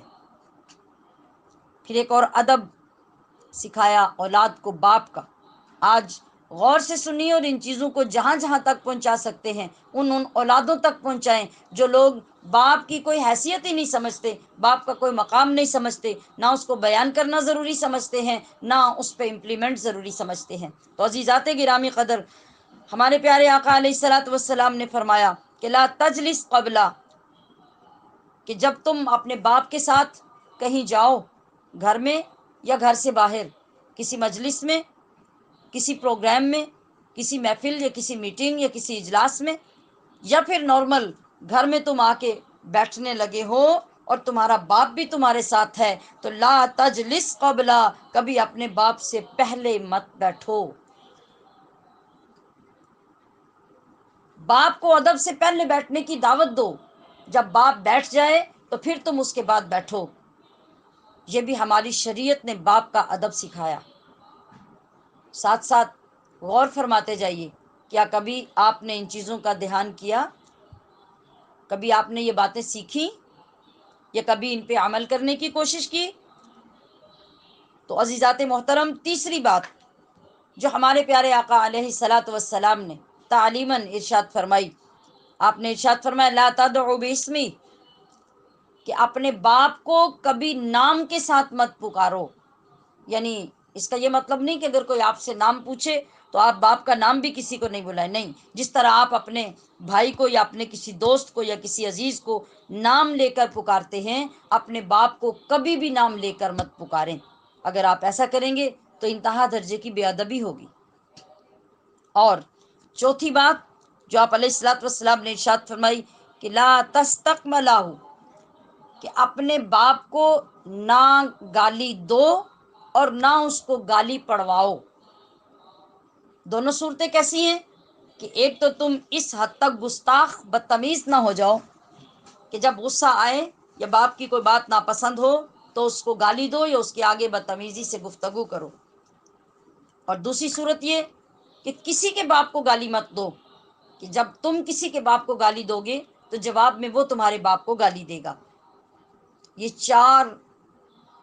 پھر ایک اور ادب سکھایا اولاد کو باپ کا۔ آج غور سے سنیے اور ان چیزوں کو جہاں جہاں تک پہنچا سکتے ہیں ان اولادوں تک پہنچائیں جو لوگ باپ کی کوئی حیثیت ہی نہیں سمجھتے، باپ کا کوئی مقام نہیں سمجھتے، نہ اس کو بیان کرنا ضروری سمجھتے ہیں، نہ اس پہ امپلیمنٹ ضروری سمجھتے ہیں۔ تو عزیزات گرامی قدر، ہمارے پیارے آقا علیہ الصلوۃ والسلام نے فرمایا کہ لا تجلس قبلہ، کہ جب تم اپنے باپ کے ساتھ کہیں جاؤ، گھر میں یا گھر سے باہر، کسی مجلس میں، کسی پروگرام میں، کسی محفل یا کسی میٹنگ یا کسی اجلاس میں، یا پھر نارمل گھر میں تم آ کے بیٹھنے لگے ہو اور تمہارا باپ بھی تمہارے ساتھ ہے، تو لا تجلس قبلہ، کبھی اپنے باپ سے پہلے مت بیٹھو۔ باپ کو ادب سے پہلے بیٹھنے کی دعوت دو، جب باپ بیٹھ جائے تو پھر تم اس کے بعد بیٹھو۔ یہ بھی ہماری شریعت نے باپ کا ادب سکھایا۔ ساتھ ساتھ غور فرماتے جائیے، کیا کبھی آپ نے ان چیزوں کا دھیان کیا؟ کبھی آپ نے یہ باتیں سیکھی یا کبھی ان پہ عمل کرنے کی کوشش کی؟ تو عزیزات محترم، تیسری بات جو ہمارے پیارے آقا علیہ الصلاۃ والسلام نے تعلیماً ارشاد فرمائی، آپ نے ارشاد فرمایا لا تدعو باسمی، کہ اپنے باپ کو کبھی نام کے ساتھ مت پکارو۔ یعنی اس کا یہ مطلب نہیں کہ اگر کوئی آپ سے نام پوچھے تو آپ باپ کا نام بھی کسی کو نہیں بلائیں، نہیں، جس طرح آپ اپنے بھائی کو یا اپنے کسی دوست کو یا کسی عزیز کو نام لے کر پکارتے ہیں، اپنے باپ کو کبھی بھی نام لے کر مت پکاریں۔ اگر آپ ایسا کریں گے تو انتہا درجے کی بے ادبی ہوگی۔ اور چوتھی بات جو آپ علیہ الصلوۃ والسلام نے ارشاد فرمائی کہ لا تستقملہ، کہ اپنے باپ کو نہ گالی دو اور نہ اس کو گالی پڑواؤ۔ دونوں صورتیں کیسی ہیں کہ ایک تو تم اس حد تک گستاخ بدتمیز نہ ہو جاؤ کہ جب غصہ آئے یا باپ کی کوئی بات ناپسند ہو تو اس کو گالی دو یا اس کے آگے بدتمیزی سے گفتگو کرو، اور دوسری صورت یہ کہ کسی کے باپ کو گالی مت دو، کہ جب تم کسی کے باپ کو گالی دو گے تو جواب میں وہ تمہارے باپ کو گالی دے گا۔ یہ چار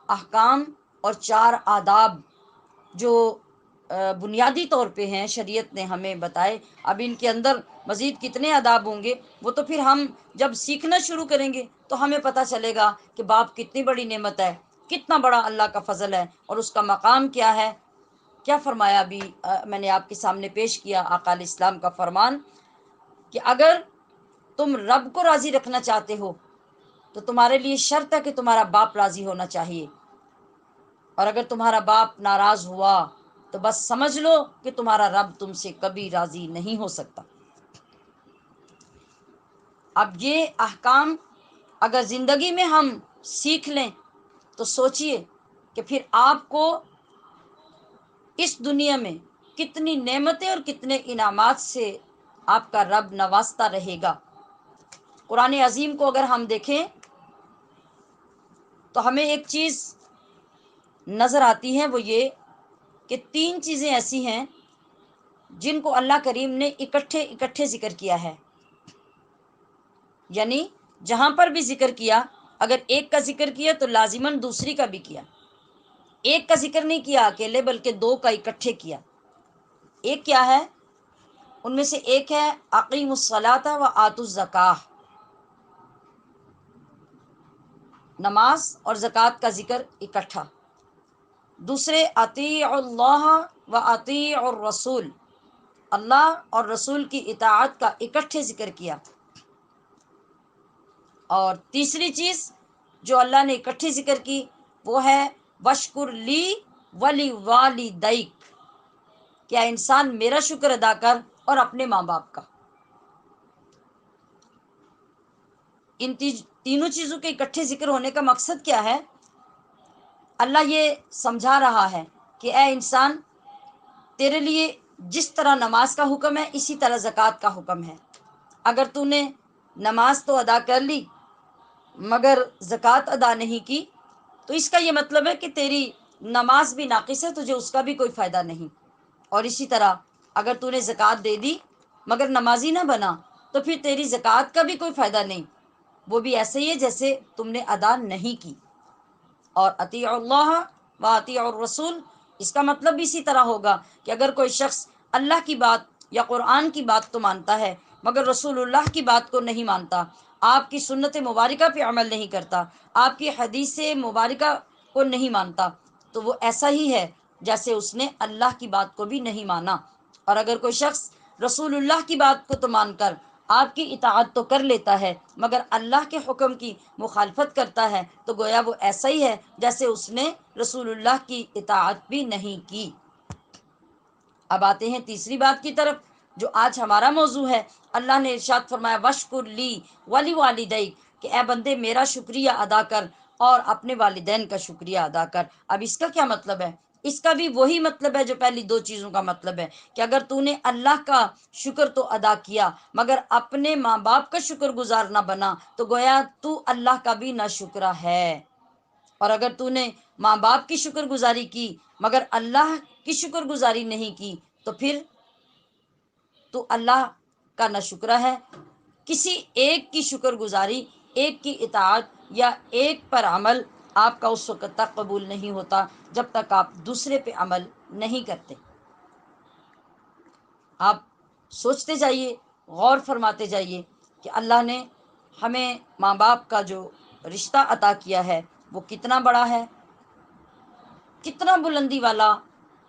احکام اور چار آداب جو بنیادی طور پہ ہیں، شریعت نے ہمیں بتائے۔ اب ان کے اندر مزید کتنے آداب ہوں گے وہ تو پھر ہم جب سیکھنا شروع کریں گے تو ہمیں پتہ چلے گا کہ باپ کتنی بڑی نعمت ہے، کتنا بڑا اللہ کا فضل ہے اور اس کا مقام کیا ہے۔ کیا فرمایا ابھی میں نے آپ کے سامنے پیش کیا آقا علیہ السلام کا فرمان کہ اگر تم رب کو راضی رکھنا چاہتے ہو تو تمہارے لیے شرط ہے کہ تمہارا باپ راضی ہونا چاہیے، اور اگر تمہارا باپ ناراض ہوا تو بس سمجھ لو کہ تمہارا رب تم سے کبھی راضی نہیں ہو سکتا۔ اب یہ احکام اگر زندگی میں ہم سیکھ لیں تو سوچئے کہ پھر آپ کو اس دنیا میں کتنی نعمتیں اور کتنے انعامات سے آپ کا رب نوازتا رہے گا۔ قرآن عظیم کو اگر ہم دیکھیں تو ہمیں ایک چیز نظر آتی ہے، وہ یہ کہ تین چیزیں ایسی ہیں جن کو اللہ کریم نے اکٹھے ذکر کیا ہے۔ یعنی جہاں پر بھی ذکر کیا، اگر ایک کا ذکر کیا تو لازماً دوسری کا بھی کیا، ایک کا ذکر نہیں کیا اکیلے بلکہ دو کا اکٹھے کیا۔ ایک کیا ہے؟ ان میں سے ایک ہے اقیموا الصلاۃ وآتوا الزکاۃ، نماز اور زکوٰۃ کا ذکر اکٹھا۔ دوسرے اطیعوا اللہ واطیعوا الرسول، اللہ اور رسول کی اطاعت کا اکٹھے ذکر کیا۔ اور تیسری چیز جو اللہ نے اکٹھی ذکر کی وہ ہے وشکر لی ولی والدیک، کیا انسان میرا شکر ادا کر اور اپنے ماں باپ کا۔ ان تینوں چیزوں کے اکٹھے ذکر ہونے کا مقصد کیا ہے؟ اللہ یہ سمجھا رہا ہے کہ اے انسان، تیرے لیے جس طرح نماز کا حکم ہے اسی طرح زکوٰۃ کا حکم ہے۔ اگر تو نے نماز تو ادا کر لی مگر زکوٰۃ ادا نہیں کی تو اس کا یہ مطلب ہے کہ تیری نماز بھی ناقص ہے، تجھے اس کا بھی کوئی فائدہ نہیں۔ اور اسی طرح اگر تو نے زکوٰۃ دے دی مگر نمازی نہ بنا تو پھر تیری زکوٰۃ کا بھی کوئی فائدہ نہیں، وہ بھی ایسے ہی ہے جیسے تم نے ادا نہیں کی۔ اور اطیعوا اللہ و اطیعوا الرسول، اس کا مطلب اسی طرح ہوگا کہ اگر کوئی شخص اللہ کی بات یا قرآن کی بات تو مانتا ہے مگر رسول اللہ کی بات کو نہیں مانتا، آپ کی سنت مبارکہ پہ عمل نہیں کرتا، آپ کی حدیث مبارکہ کو نہیں مانتا، تو وہ ایسا ہی ہے جیسے اس نے اللہ کی بات کو بھی نہیں مانا۔ اور اگر کوئی شخص رسول اللہ کی بات کو تو مان کر آپ کی اطاعت تو کر لیتا ہے مگر اللہ کے حکم کی مخالفت کرتا ہے تو گویا وہ ایسا ہی ہے جیسے اس نے رسول اللہ کی اطاعت بھی نہیں کی۔ اب آتے ہیں تیسری بات کی طرف جو آج ہمارا موضوع ہے۔ اللہ نے ارشاد فرمایا وشکر لی ولی والدیک، کہ اے بندے میرا شکریہ ادا کر اور اپنے والدین کا شکریہ ادا کر۔ اب اس کا کیا مطلب ہے؟ اس کا بھی وہی مطلب ہے جو پہلی دو چیزوں کا مطلب ہے کہ اگر تو نے اللہ کا شکر تو ادا کیا مگر اپنے ماں باپ کا شکر گزار نہ بنا تو گویا تو اللہ کا بھی ناشکرا ہے۔ اور اگر تو نے ماں باپ کی شکر گزاری کی مگر اللہ کی شکر گزاری نہیں کی تو پھر تو اللہ کا نہ شکرہ ہے۔ کسی ایک کی شکر گزاری، ایک کی اطاعت یا ایک پر عمل آپ کا اس وقت تک قبول نہیں ہوتا جب تک آپ دوسرے پہ عمل نہیں کرتے۔ آپ سوچتے جائیے، غور فرماتے جائیے کہ اللہ نے ہمیں ماں باپ کا جو رشتہ عطا کیا ہے وہ کتنا بڑا ہے، کتنا بلندی والا،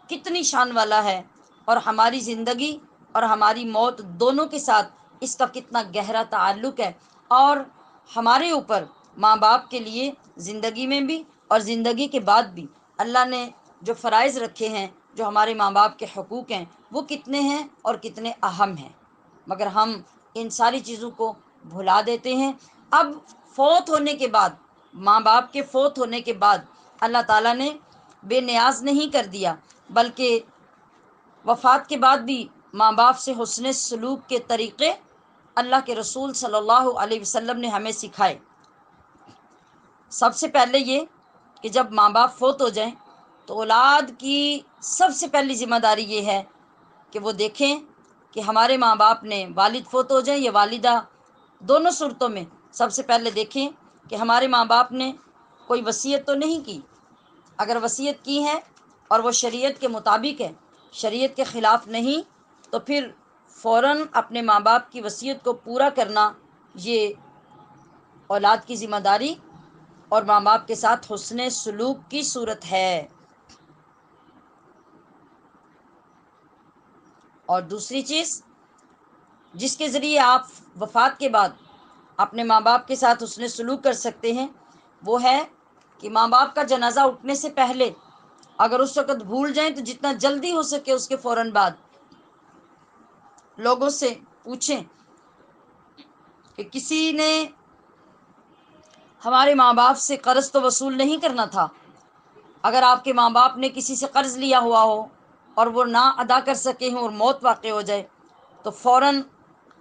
کتنی شان والا ہے، اور ہماری زندگی اور ہماری موت دونوں کے ساتھ اس کا کتنا گہرا تعلق ہے، اور ہمارے اوپر ماں باپ کے لیے زندگی میں بھی اور زندگی کے بعد بھی اللہ نے جو فرائض رکھے ہیں، جو ہمارے ماں باپ کے حقوق ہیں، وہ کتنے ہیں اور کتنے اہم ہیں، مگر ہم ان ساری چیزوں کو بھلا دیتے ہیں۔ اب فوت ہونے کے بعد، ماں باپ کے فوت ہونے کے بعد اللہ تعالیٰ نے بے نیاز نہیں کر دیا، بلکہ وفات کے بعد بھی ماں باپ سے حسن سلوک کے طریقے اللہ کے رسول صلی اللہ علیہ وسلم نے ہمیں سکھائے۔ سب سے پہلے یہ کہ جب ماں باپ فوت ہو جائیں تو اولاد کی سب سے پہلی ذمہ داری یہ ہے کہ وہ دیکھیں کہ ہمارے ماں باپ نے، والد فوت ہو جائیں یا والدہ، دونوں صورتوں میں سب سے پہلے دیکھیں کہ ہمارے ماں باپ نے کوئی وصیت تو نہیں کی۔ اگر وصیت کی ہے اور وہ شریعت کے مطابق ہے، شریعت کے خلاف نہیں، تو پھر فوراً اپنے ماں باپ کی وصیت کو پورا کرنا یہ اولاد کی ذمہ داری اور ماں باپ کے ساتھ حسن سلوک کی صورت ہے۔ اور دوسری چیز جس کے ذریعے آپ وفات کے بعد اپنے ماں باپ کے ساتھ حسن سلوک کر سکتے ہیں، وہ ہے کہ ماں باپ کا جنازہ اٹھنے سے پہلے اگر اس وقت بھول جائیں تو جتنا جلدی ہو سکے اس کے فوراً بعد لوگوں سے پوچھیں کہ کسی نے ہمارے ماں باپ سے قرض تو وصول نہیں کرنا تھا۔ اگر آپ کے ماں باپ نے کسی سے قرض لیا ہوا ہو اور وہ نہ ادا کر سکے ہوں اور موت واقع ہو جائے تو فوراً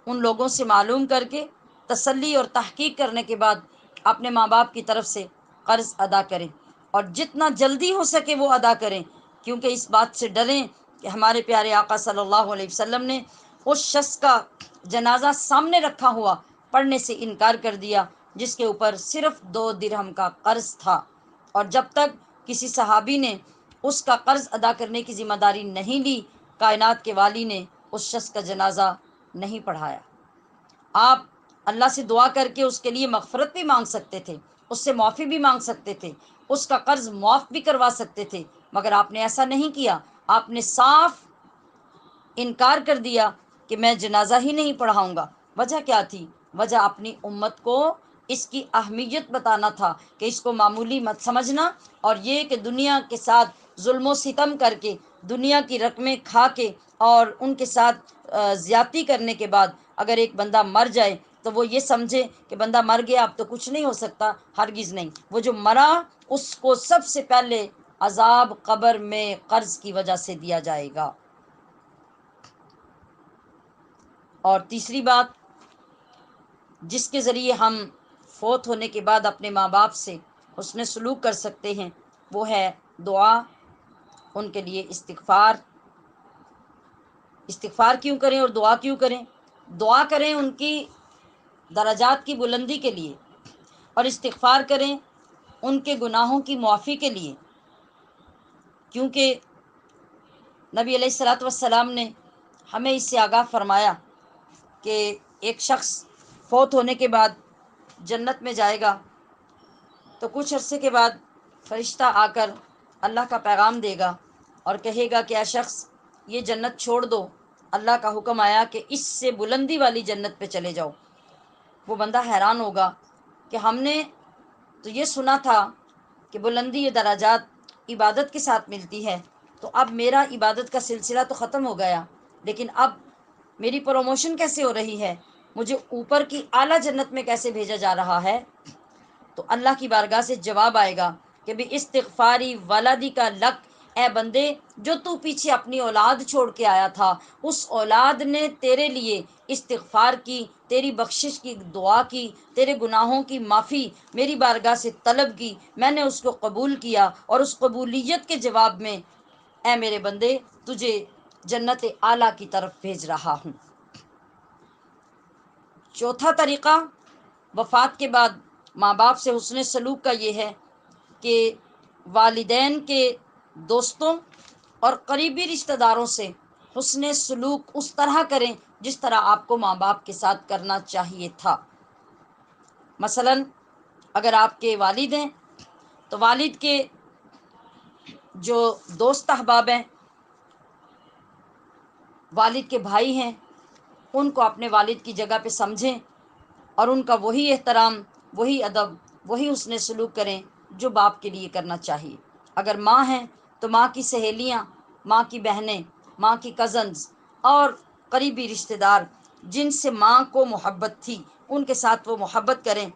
ان لوگوں سے معلوم کر کے تسلی اور تحقیق کرنے کے بعد اپنے ماں باپ کی طرف سے قرض ادا کریں، اور جتنا جلدی ہو سکے وہ ادا کریں، کیونکہ اس بات سے ڈریں کہ ہمارے پیارے آقا صلی اللہ علیہ وسلم نے اس شخص کا جنازہ سامنے رکھا ہوا پڑھنے سے انکار کر دیا جس کے اوپر صرف 2 درہم کا قرض تھا، اور جب تک کسی صحابی نے اس کا قرض ادا کرنے کی ذمہ داری نہیں لی، کائنات کے والی نے اس شخص کا جنازہ نہیں پڑھایا۔ آپ اللہ سے دعا کر کے اس کے لیے مغفرت بھی مانگ سکتے تھے، اس سے معافی بھی مانگ سکتے تھے، اس کا قرض معاف بھی کروا سکتے تھے، مگر آپ نے ایسا نہیں کیا۔ آپ نے صاف انکار کر دیا کہ میں جنازہ ہی نہیں پڑھاؤں گا۔ وجہ کیا تھی؟ وجہ اپنی امت کو اس کی اہمیت بتانا تھا کہ اس کو معمولی مت سمجھنا، اور یہ کہ دنیا کے ساتھ ظلم و ستم کر کے، دنیا کی رقمیں کھا کے اور ان کے ساتھ زیادتی کرنے کے بعد اگر ایک بندہ مر جائے تو وہ یہ سمجھے کہ بندہ مر گیا اب تو کچھ نہیں ہو سکتا۔ ہرگز نہیں، وہ جو مرا اس کو سب سے پہلے عذاب قبر میں قرض کی وجہ سے دیا جائے گا۔ اور تیسری بات جس کے ذریعے ہم فوت ہونے کے بعد اپنے ماں باپ سے حسن سلوک کر سکتے ہیں وہ ہے دعا، ان کے لیے استغفار۔ استغفار کیوں کریں اور دعا کیوں کریں؟ دعا کریں ان کی درجات کی بلندی کے لیے، اور استغفار کریں ان کے گناہوں کی معافی کے لیے، کیونکہ نبی علیہ الصلوۃ والسلام نے ہمیں اس سے آگاہ فرمایا کہ ایک شخص فوت ہونے کے بعد جنت میں جائے گا تو کچھ عرصے کے بعد فرشتہ آ کر اللہ کا پیغام دے گا اور کہے گا کہ اے شخص یہ جنت چھوڑ دو، اللہ کا حکم آیا کہ اس سے بلندی والی جنت پہ چلے جاؤ۔ وہ بندہ حیران ہوگا کہ ہم نے تو یہ سنا تھا کہ بلندی یہ درجات عبادت کے ساتھ ملتی ہے، تو اب میرا عبادت کا سلسلہ تو ختم ہو گیا، لیکن اب میری پروموشن کیسے ہو رہی ہے، مجھے اوپر کی اعلیٰ جنت میں کیسے بھیجا جا رہا ہے؟ تو اللہ کی بارگاہ سے جواب آئے گا کہ بھی استغفاری ولدی کا لک، اے بندے جو تو پیچھے اپنی اولاد چھوڑ کے آیا تھا، اس اولاد نے تیرے لیے استغفار کی، تیری بخشش کی دعا کی، تیرے گناہوں کی معافی میری بارگاہ سے طلب کی، میں نے اس کو قبول کیا، اور اس قبولیت کے جواب میں اے میرے بندے تجھے جنت اعلیٰ کی طرف بھیج رہا ہوں۔ چوتھا طریقہ وفات کے بعد ماں باپ سے حسن سلوک کا یہ ہے کہ والدین کے دوستوں اور قریبی رشتہ داروں سے حسن سلوک اس طرح کریں جس طرح آپ کو ماں باپ کے ساتھ کرنا چاہیے تھا۔ مثلا اگر آپ کے والد ہیں تو والد کے جو دوست احباب ہیں، والد کے بھائی ہیں، ان کو اپنے والد کی جگہ پہ سمجھیں اور ان کا وہی احترام، وہی ادب، وہی حسن سلوک کریں جو باپ کے لیے کرنا چاہیے۔ اگر ماں ہیں تو ماں کی سہیلیاں، ماں کی بہنیں، ماں کی کزنز اور قریبی رشتہ دار جن سے ماں کو محبت تھی ان کے ساتھ وہ محبت کریں۔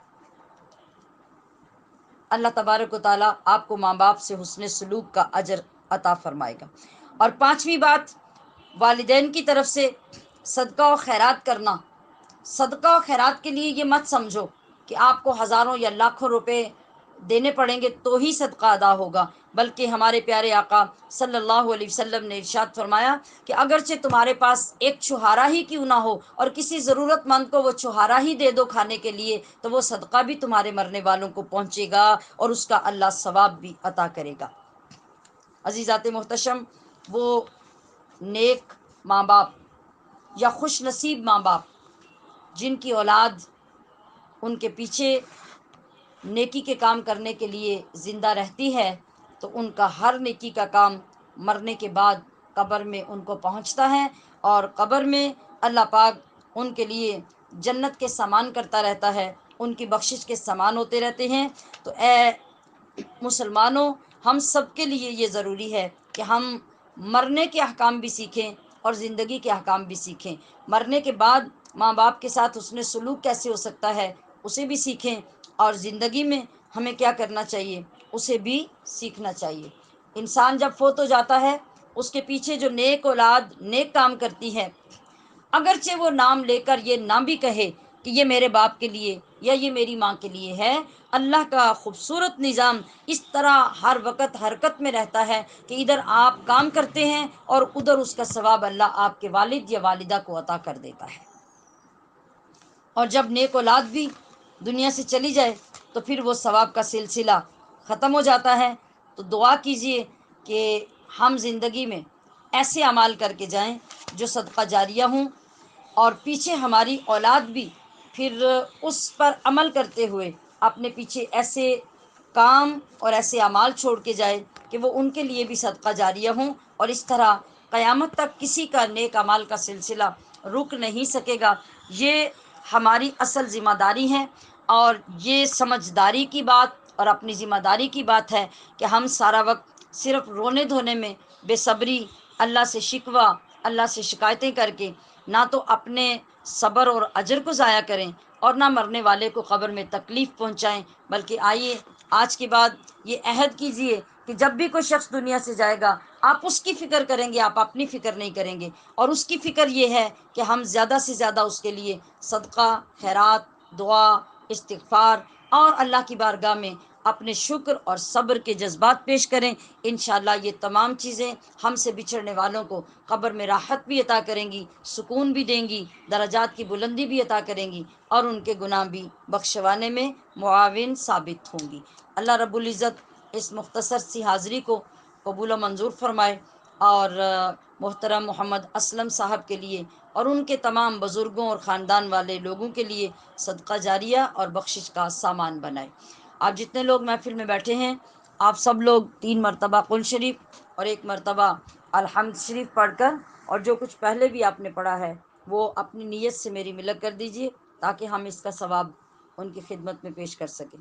اللہ تبارک و تعالیٰ آپ کو ماں باپ سے حسن سلوک کا اجر عطا فرمائے گا۔ اور پانچویں بات، والدین کی طرف سے صدقہ و خیرات کرنا۔ صدقہ و خیرات کے لیے یہ مت سمجھو کہ آپ کو ہزاروں یا لاکھوں روپے دینے پڑیں گے تو ہی صدقہ ادا ہوگا، بلکہ ہمارے پیارے آقا صلی اللہ علیہ وسلم نے ارشاد فرمایا کہ اگرچہ تمہارے پاس ایک چھہارا ہی کیوں نہ ہو اور کسی ضرورت مند کو وہ چھہارا ہی دے دو کھانے کے لیے، تو وہ صدقہ بھی تمہارے مرنے والوں کو پہنچے گا اور اس کا اللہ ثواب بھی عطا کرے گا۔ عزیزات محتشم، وہ نیک ماں باپ یا خوش نصیب ماں باپ جن کی اولاد ان کے پیچھے نیکی کے کام کرنے کے لیے زندہ رہتی ہے، تو ان کا ہر نیکی کا کام مرنے کے بعد قبر میں ان کو پہنچتا ہے، اور قبر میں اللہ پاک ان کے لیے جنت کے سامان کرتا رہتا ہے، ان کی بخشش کے سامان ہوتے رہتے ہیں۔ تو اے مسلمانوں، ہم سب کے لیے یہ ضروری ہے کہ ہم مرنے کے احکام بھی سیکھیں اور زندگی کے احکام بھی سیکھیں۔ مرنے کے بعد ماں باپ کے ساتھ حسن سلوک کیسے ہو سکتا ہے اسے بھی سیکھیں، اور زندگی میں ہمیں کیا کرنا چاہیے اسے بھی سیکھنا چاہیے۔ انسان جب فوت ہو جاتا ہے، اس کے پیچھے جو نیک اولاد نیک کام کرتی ہے، اگرچہ وہ نام لے کر یہ نہ بھی کہے کہ یہ میرے باپ کے لیے یا یہ میری ماں کے لیے ہے، اللہ کا خوبصورت نظام اس طرح ہر وقت حرکت میں رہتا ہے کہ ادھر آپ کام کرتے ہیں اور ادھر اس کا ثواب اللہ آپ کے والد یا والدہ کو عطا کر دیتا ہے۔ اور جب نیک اولاد بھی دنیا سے چلی جائے تو پھر وہ ثواب کا سلسلہ ختم ہو جاتا ہے۔ تو دعا کیجئے کہ ہم زندگی میں ایسے اعمال کر کے جائیں جو صدقہ جاریہ ہوں، اور پیچھے ہماری اولاد بھی پھر اس پر عمل کرتے ہوئے اپنے پیچھے ایسے کام اور ایسے اعمال چھوڑ کے جائے کہ وہ ان کے لیے بھی صدقہ جاریہ ہوں، اور اس طرح قیامت تک کسی کا نیک اعمال کا سلسلہ رک نہیں سکے گا۔ یہ ہماری اصل ذمہ داری ہے، اور یہ سمجھداری کی بات اور اپنی ذمہ داری کی بات ہے کہ ہم سارا وقت صرف رونے دھونے میں بے صبری، اللہ سے شکوہ، اللہ سے شکایتیں کر کے نہ تو اپنے صبر اور اجر کو ضائع کریں اور نہ مرنے والے کو قبر میں تکلیف پہنچائیں، بلکہ آئیے آج کے بعد یہ عہد کیجئے کہ جب بھی کوئی شخص دنیا سے جائے گا آپ اس کی فکر کریں گے، آپ اپنی فکر نہیں کریں گے، اور اس کی فکر یہ ہے کہ ہم زیادہ سے زیادہ اس کے لیے صدقہ، خیرات، دعا، استغفار اور اللہ کی بارگاہ میں اپنے شکر اور صبر کے جذبات پیش کریں۔ انشاءاللہ یہ تمام چیزیں ہم سے بچھڑنے والوں کو قبر میں راحت بھی عطا کریں گی، سکون بھی دیں گی، درجات کی بلندی بھی عطا کریں گی، اور ان کے گناہ بھی بخشوانے میں معاون ثابت ہوں گی۔ اللہ رب العزت اس مختصر سی حاضری کو قبول و منظور فرمائے، اور محترم محمد اسلم صاحب کے لیے اور ان کے تمام بزرگوں اور خاندان والے لوگوں کے لیے صدقہ جاریہ اور بخشش کا سامان بنائے۔ آپ جتنے لوگ محفل میں بیٹھے ہیں، آپ سب لوگ 3 مرتبہ قل شریف اور 1 مرتبہ الحمد شریف پڑھ کر، اور جو کچھ پہلے بھی آپ نے پڑھا ہے وہ اپنی نیت سے میری ملک کر دیجئے تاکہ ہم اس کا ثواب ان کی خدمت میں پیش کر سکیں۔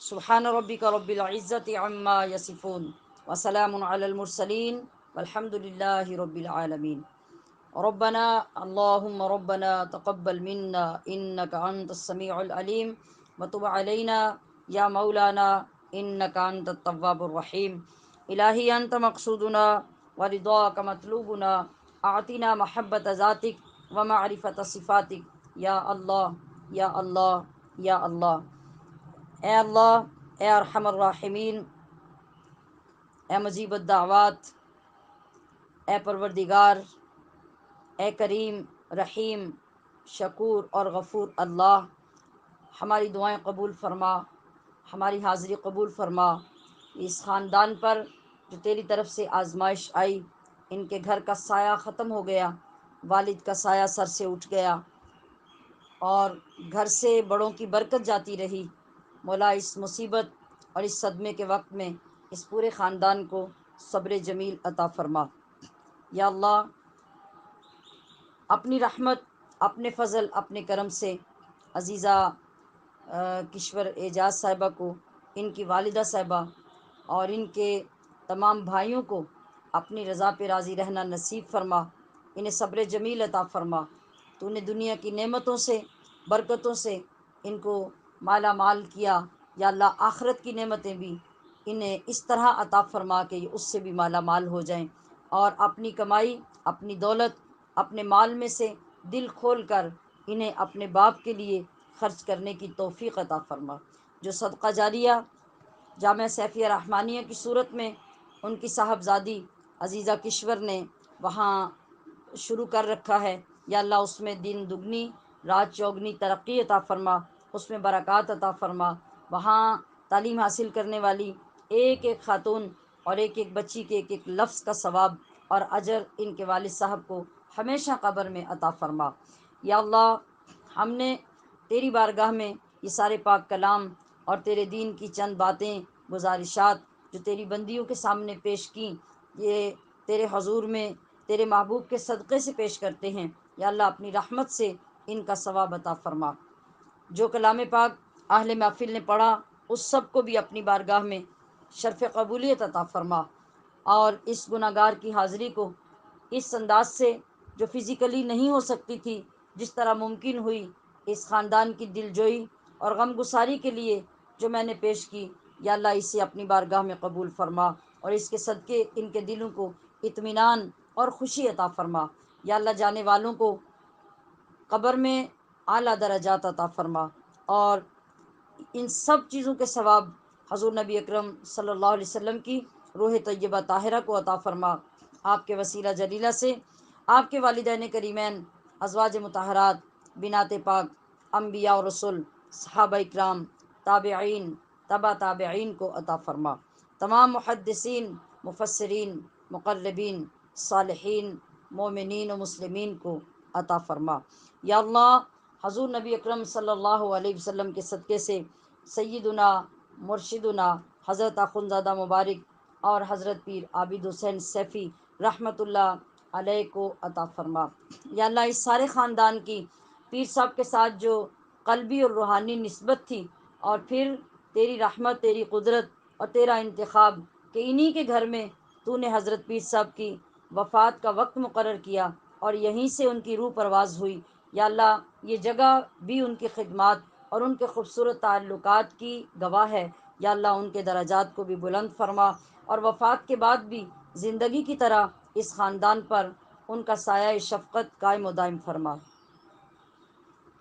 سبحان ربک رب العزت عما یصفون وسلام علی المرسلین والحمد للہ رب العالمین۔ ربنا اللهم ربنا تقبل منا انك انت السميع العليم وتب علينا يا مولانا انك انت التواب الرحيم۔ الہی انت مقصودنا ورضاك مطلوبنا، اعطنا محبت ذاتك ومعرفت صفاتك یا اللہ یا اللہ یا اللہ۔ اے اللہ، اے ارحم الراحمین، اے مجیب الدعوات، اے پروردگار، اے کریم رحیم شکور اور غفور اللہ، ہماری دعائیں قبول فرما، ہماری حاضری قبول فرما۔ اس خاندان پر جو تیری طرف سے آزمائش آئی، ان کے گھر کا سایہ ختم ہو گیا، والد کا سایہ سر سے اٹھ گیا اور گھر سے بڑوں کی برکت جاتی رہی۔ مولا اس مصیبت اور اس صدمے کے وقت میں اس پورے خاندان کو صبر جمیل عطا فرما۔ یا اللہ، اپنی رحمت، اپنے فضل، اپنے کرم سے عزیزہ کشور اعجاز صاحبہ کو، ان کی والدہ صاحبہ اور ان کے تمام بھائیوں کو اپنی رضا پہ راضی رہنا نصیب فرما، انہیں صبر جمیل عطا فرما۔ تو نے دنیا کی نعمتوں سے، برکتوں سے ان کو مالا مال کیا، یا اللہ آخرت کی نعمتیں بھی انہیں اس طرح عطا فرما کہ یہ اس سے بھی مالا مال ہو جائیں، اور اپنی کمائی، اپنی دولت، اپنے مال میں سے دل کھول کر انہیں اپنے باپ کے لیے خرچ کرنے کی توفیق عطا فرما۔ جو صدقہ جاریہ جامعہ سیفیہ رحمانیہ کی صورت میں ان کی صاحبزادی عزیزہ کشور نے وہاں شروع کر رکھا ہے، یا اللہ اس میں دن دگنی رات چوگنی ترقی عطا فرما، اس میں برکات عطا فرما۔ وہاں تعلیم حاصل کرنے والی ایک ایک خاتون اور ایک ایک بچی کے ایک ایک لفظ کا ثواب اور اجر ان کے والد صاحب کو ہمیشہ قبر میں عطا فرما۔ یا اللہ، ہم نے تیری بارگاہ میں یہ سارے پاک کلام اور تیرے دین کی چند باتیں، گزارشات جو تیری بندیوں کے سامنے پیش کیں، یہ تیرے حضور میں تیرے محبوب کے صدقے سے پیش کرتے ہیں۔ یا اللہ اپنی رحمت سے ان کا ثواب عطا فرما۔ جو کلام پاک اہل محفل نے پڑھا، اس سب کو بھی اپنی بارگاہ میں شرف قبولیت عطا فرما، اور اس گناہ گار کی حاضری کو اس انداز سے جو فزیکلی نہیں ہو سکتی تھی، جس طرح ممکن ہوئی، اس خاندان کی دل جوئی اور غم گساری کے لیے جو میں نے پیش کی، یا اللہ اسے اپنی بارگاہ میں قبول فرما، اور اس کے صدقے ان کے دلوں کو اطمینان اور خوشی عطا فرما۔ یا اللہ جانے والوں کو قبر میں اعلیٰ درجات عطا فرما، اور ان سب چیزوں کے ثواب حضور نبی اکرم صلی اللہ علیہ وسلم کی روح طیبہ طاہرہ کو عطا فرما۔ آپ کے وسیلہ جلیلہ سے آپ کے والدین کریمین، ازواج مطہرات، بنات پاک، انبیاء و رسول، صحابہ اکرام، تابعین، تبع تابعین کو عطا فرما۔ تمام محدثین، مفسرین، مقربین، صالحین، مومنین و مسلمین کو عطا فرما۔ یا اللہ، حضور نبی اکرم صلی اللہ علیہ وسلم کے صدقے سے سیدنا مرشدنا حضرت اخندزادہ مبارک اور حضرت پیر عابد حسین سیفی رحمۃ اللہ علیہ کو عطا فرما۔ یا اللہ اس سارے خاندان کی پیر صاحب کے ساتھ جو قلبی اور روحانی نسبت تھی، اور پھر تیری رحمت، تیری قدرت اور تیرا انتخاب کہ انہی کے گھر میں تو نے حضرت پیر صاحب کی وفات کا وقت مقرر کیا اور یہیں سے ان کی روح پرواز ہوئی۔ یا اللہ یہ جگہ بھی ان کی خدمات اور ان کے خوبصورت تعلقات کی گواہ ہے۔ یا اللہ ان کے درجات کو بھی بلند فرما، اور وفات کے بعد بھی زندگی کی طرح اس خاندان پر ان کا سایہ شفقت قائم و دائم فرما۔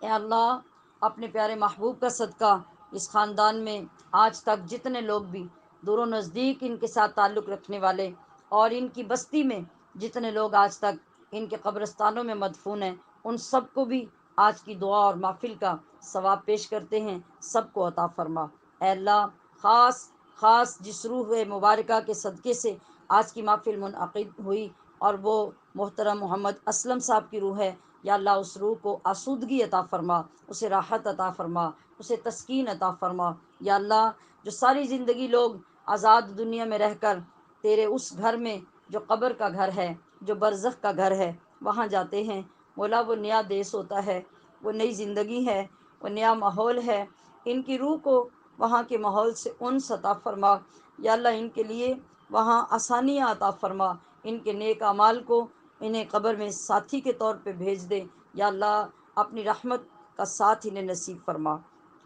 اے اللہ، اپنے پیارے محبوب کا صدقہ اس خاندان میں آج تک جتنے لوگ بھی دور و نزدیک ان کے ساتھ تعلق رکھنے والے، اور ان کی بستی میں جتنے لوگ آج تک ان کے قبرستانوں میں مدفون ہیں، ان سب کو بھی آج کی دعا اور محفل کا ثواب پیش کرتے ہیں، سب کو عطا فرما۔ اے اللہ، خاص خاص جس روح مبارکہ کے صدقے سے آج کی محفل منعقد ہوئی، اور وہ محترم محمد اسلم صاحب کی روح ہے، یا اللہ اس روح کو آسودگی عطا فرما، اسے راحت عطا فرما، اسے تسکین عطا فرما۔ یا اللہ جو ساری زندگی لوگ آزاد دنیا میں رہ کر تیرے اس گھر میں جو قبر کا گھر ہے، جو برزخ کا گھر ہے، وہاں جاتے ہیں، مولا وہ نیا دیس ہوتا ہے، وہ نئی زندگی ہے، وہ نیا ماحول ہے، ان کی روح کو وہاں کے ماحول سے انس عطا فرما۔ یا اللہ ان کے لیے وہاں آسانیاں عطا فرما، ان کے نیک اعمال کو انہیں قبر میں ساتھی کے طور پہ بھیج دے۔ یا اللہ اپنی رحمت کا ساتھ انہیں نصیب فرما۔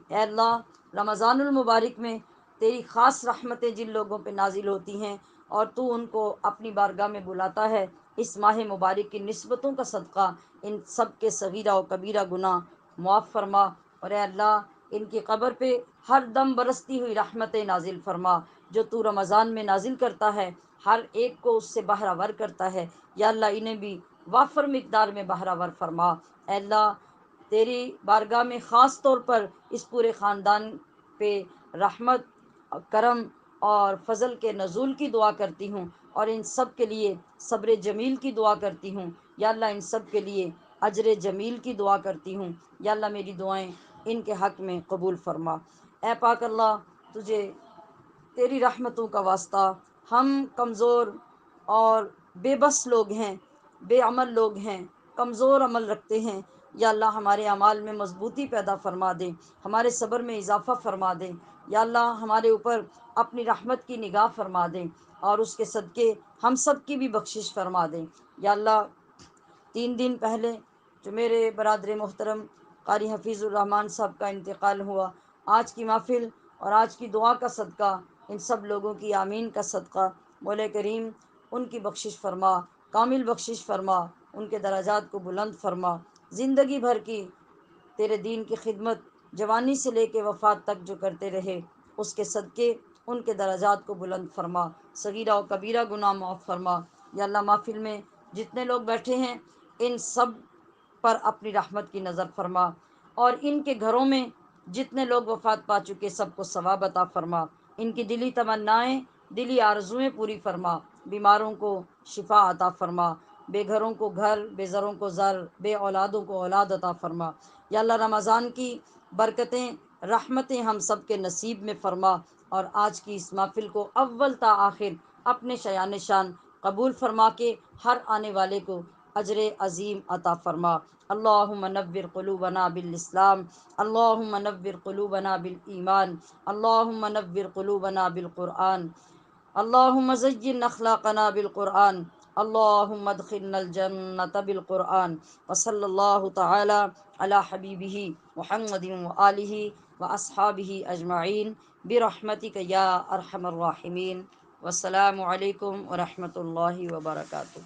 اے اللہ رمضان المبارک میں تیری خاص رحمتیں جن لوگوں پہ نازل ہوتی ہیں اور تو ان کو اپنی بارگاہ میں بلاتا ہے، اس ماہ مبارک کی نسبتوں کا صدقہ ان سب کے صغیرہ و کبیرہ گناہ معاف فرما، اور اے اللہ ان کی قبر پہ ہر دم برستی ہوئی رحمتیں نازل فرما، جو تو رمضان میں نازل کرتا ہے ہر ایک کو اس سے بہرہ ور کرتا ہے۔ یا اللہ انہیں بھی وافر مقدار میں بہرہ ور فرما۔ اے اللہ تیری بارگاہ میں خاص طور پر اس پورے خاندان پہ رحمت، کرم اور فضل کے نزول کی دعا کرتی ہوں، اور ان سب کے لیے صبر جمیل کی دعا کرتی ہوں۔ یا اللہ ان سب کے لیے اجر جمیل کی دعا کرتی ہوں۔ یا اللہ میری دعائیں ان کے حق میں قبول فرما۔ اے پاک اللہ تجھے تیری رحمتوں کا واسطہ، ہم کمزور اور بے بس لوگ ہیں، بے عمل لوگ ہیں، کمزور عمل رکھتے ہیں۔ یا اللہ ہمارے اعمال میں مضبوطی پیدا فرما دے، ہمارے صبر میں اضافہ فرما دے۔ یا اللہ ہمارے اوپر اپنی رحمت کی نگاہ فرما دے، اور اس کے صدقے ہم سب کی بھی بخشش فرما دے۔ یا اللہ 3 دن پہلے جو میرے برادر محترم قاری حفیظ الرحمن صاحب کا انتقال ہوا، آج کی محفل اور آج کی دعا کا صدقہ، ان سب لوگوں کی آمین کا صدقہ، مولا کریم ان کی بخشش فرما، کامل بخشش فرما، ان کے درجات کو بلند فرما۔ زندگی بھر کی تیرے دین کی خدمت جوانی سے لے کے وفات تک جو کرتے رہے، اس کے صدقے ان کے درجات کو بلند فرما، صغیرہ و کبیرہ گناہ معاف فرما۔ یا اللہ محفل میں جتنے لوگ بیٹھے ہیں ان سب پر اپنی رحمت کی نظر فرما، اور ان کے گھروں میں جتنے لوگ وفات پا چکے سب کو ثواب عطا فرما، ان کی دلی تمنائیں، دلی آرزوئیں پوری فرما، بیماروں کو شفا عطا فرما، بے گھروں کو گھر، بے زروں کو زر، بے اولادوں کو اولاد عطا فرما۔ یا اللہ رمضان کی برکتیں، رحمتیں ہم سب کے نصیب میں فرما، اور آج کی اس محفل کو اول تا آخر اپنے شایان شان قبول فرما کے ہر آنے والے کو اجر عظیم عطا فرما۔ اللہم نور قلوبنا بالاسلام، اللہم نور قلوبنا بالایمان، اللہم نور قلوبنا بالقرآن، اللہم زین اخلاقنا بالقرآن، اللہم ادخلنا الجنۃ بالقرآن۔ وصلی اللہ تعالی علی حبیبہ محمد وآلہ واصحابہ اجمعین برحمتک یا ارحم الراحمین۔ والسلام علیکم ورحمۃ اللہ وبرکاتہ۔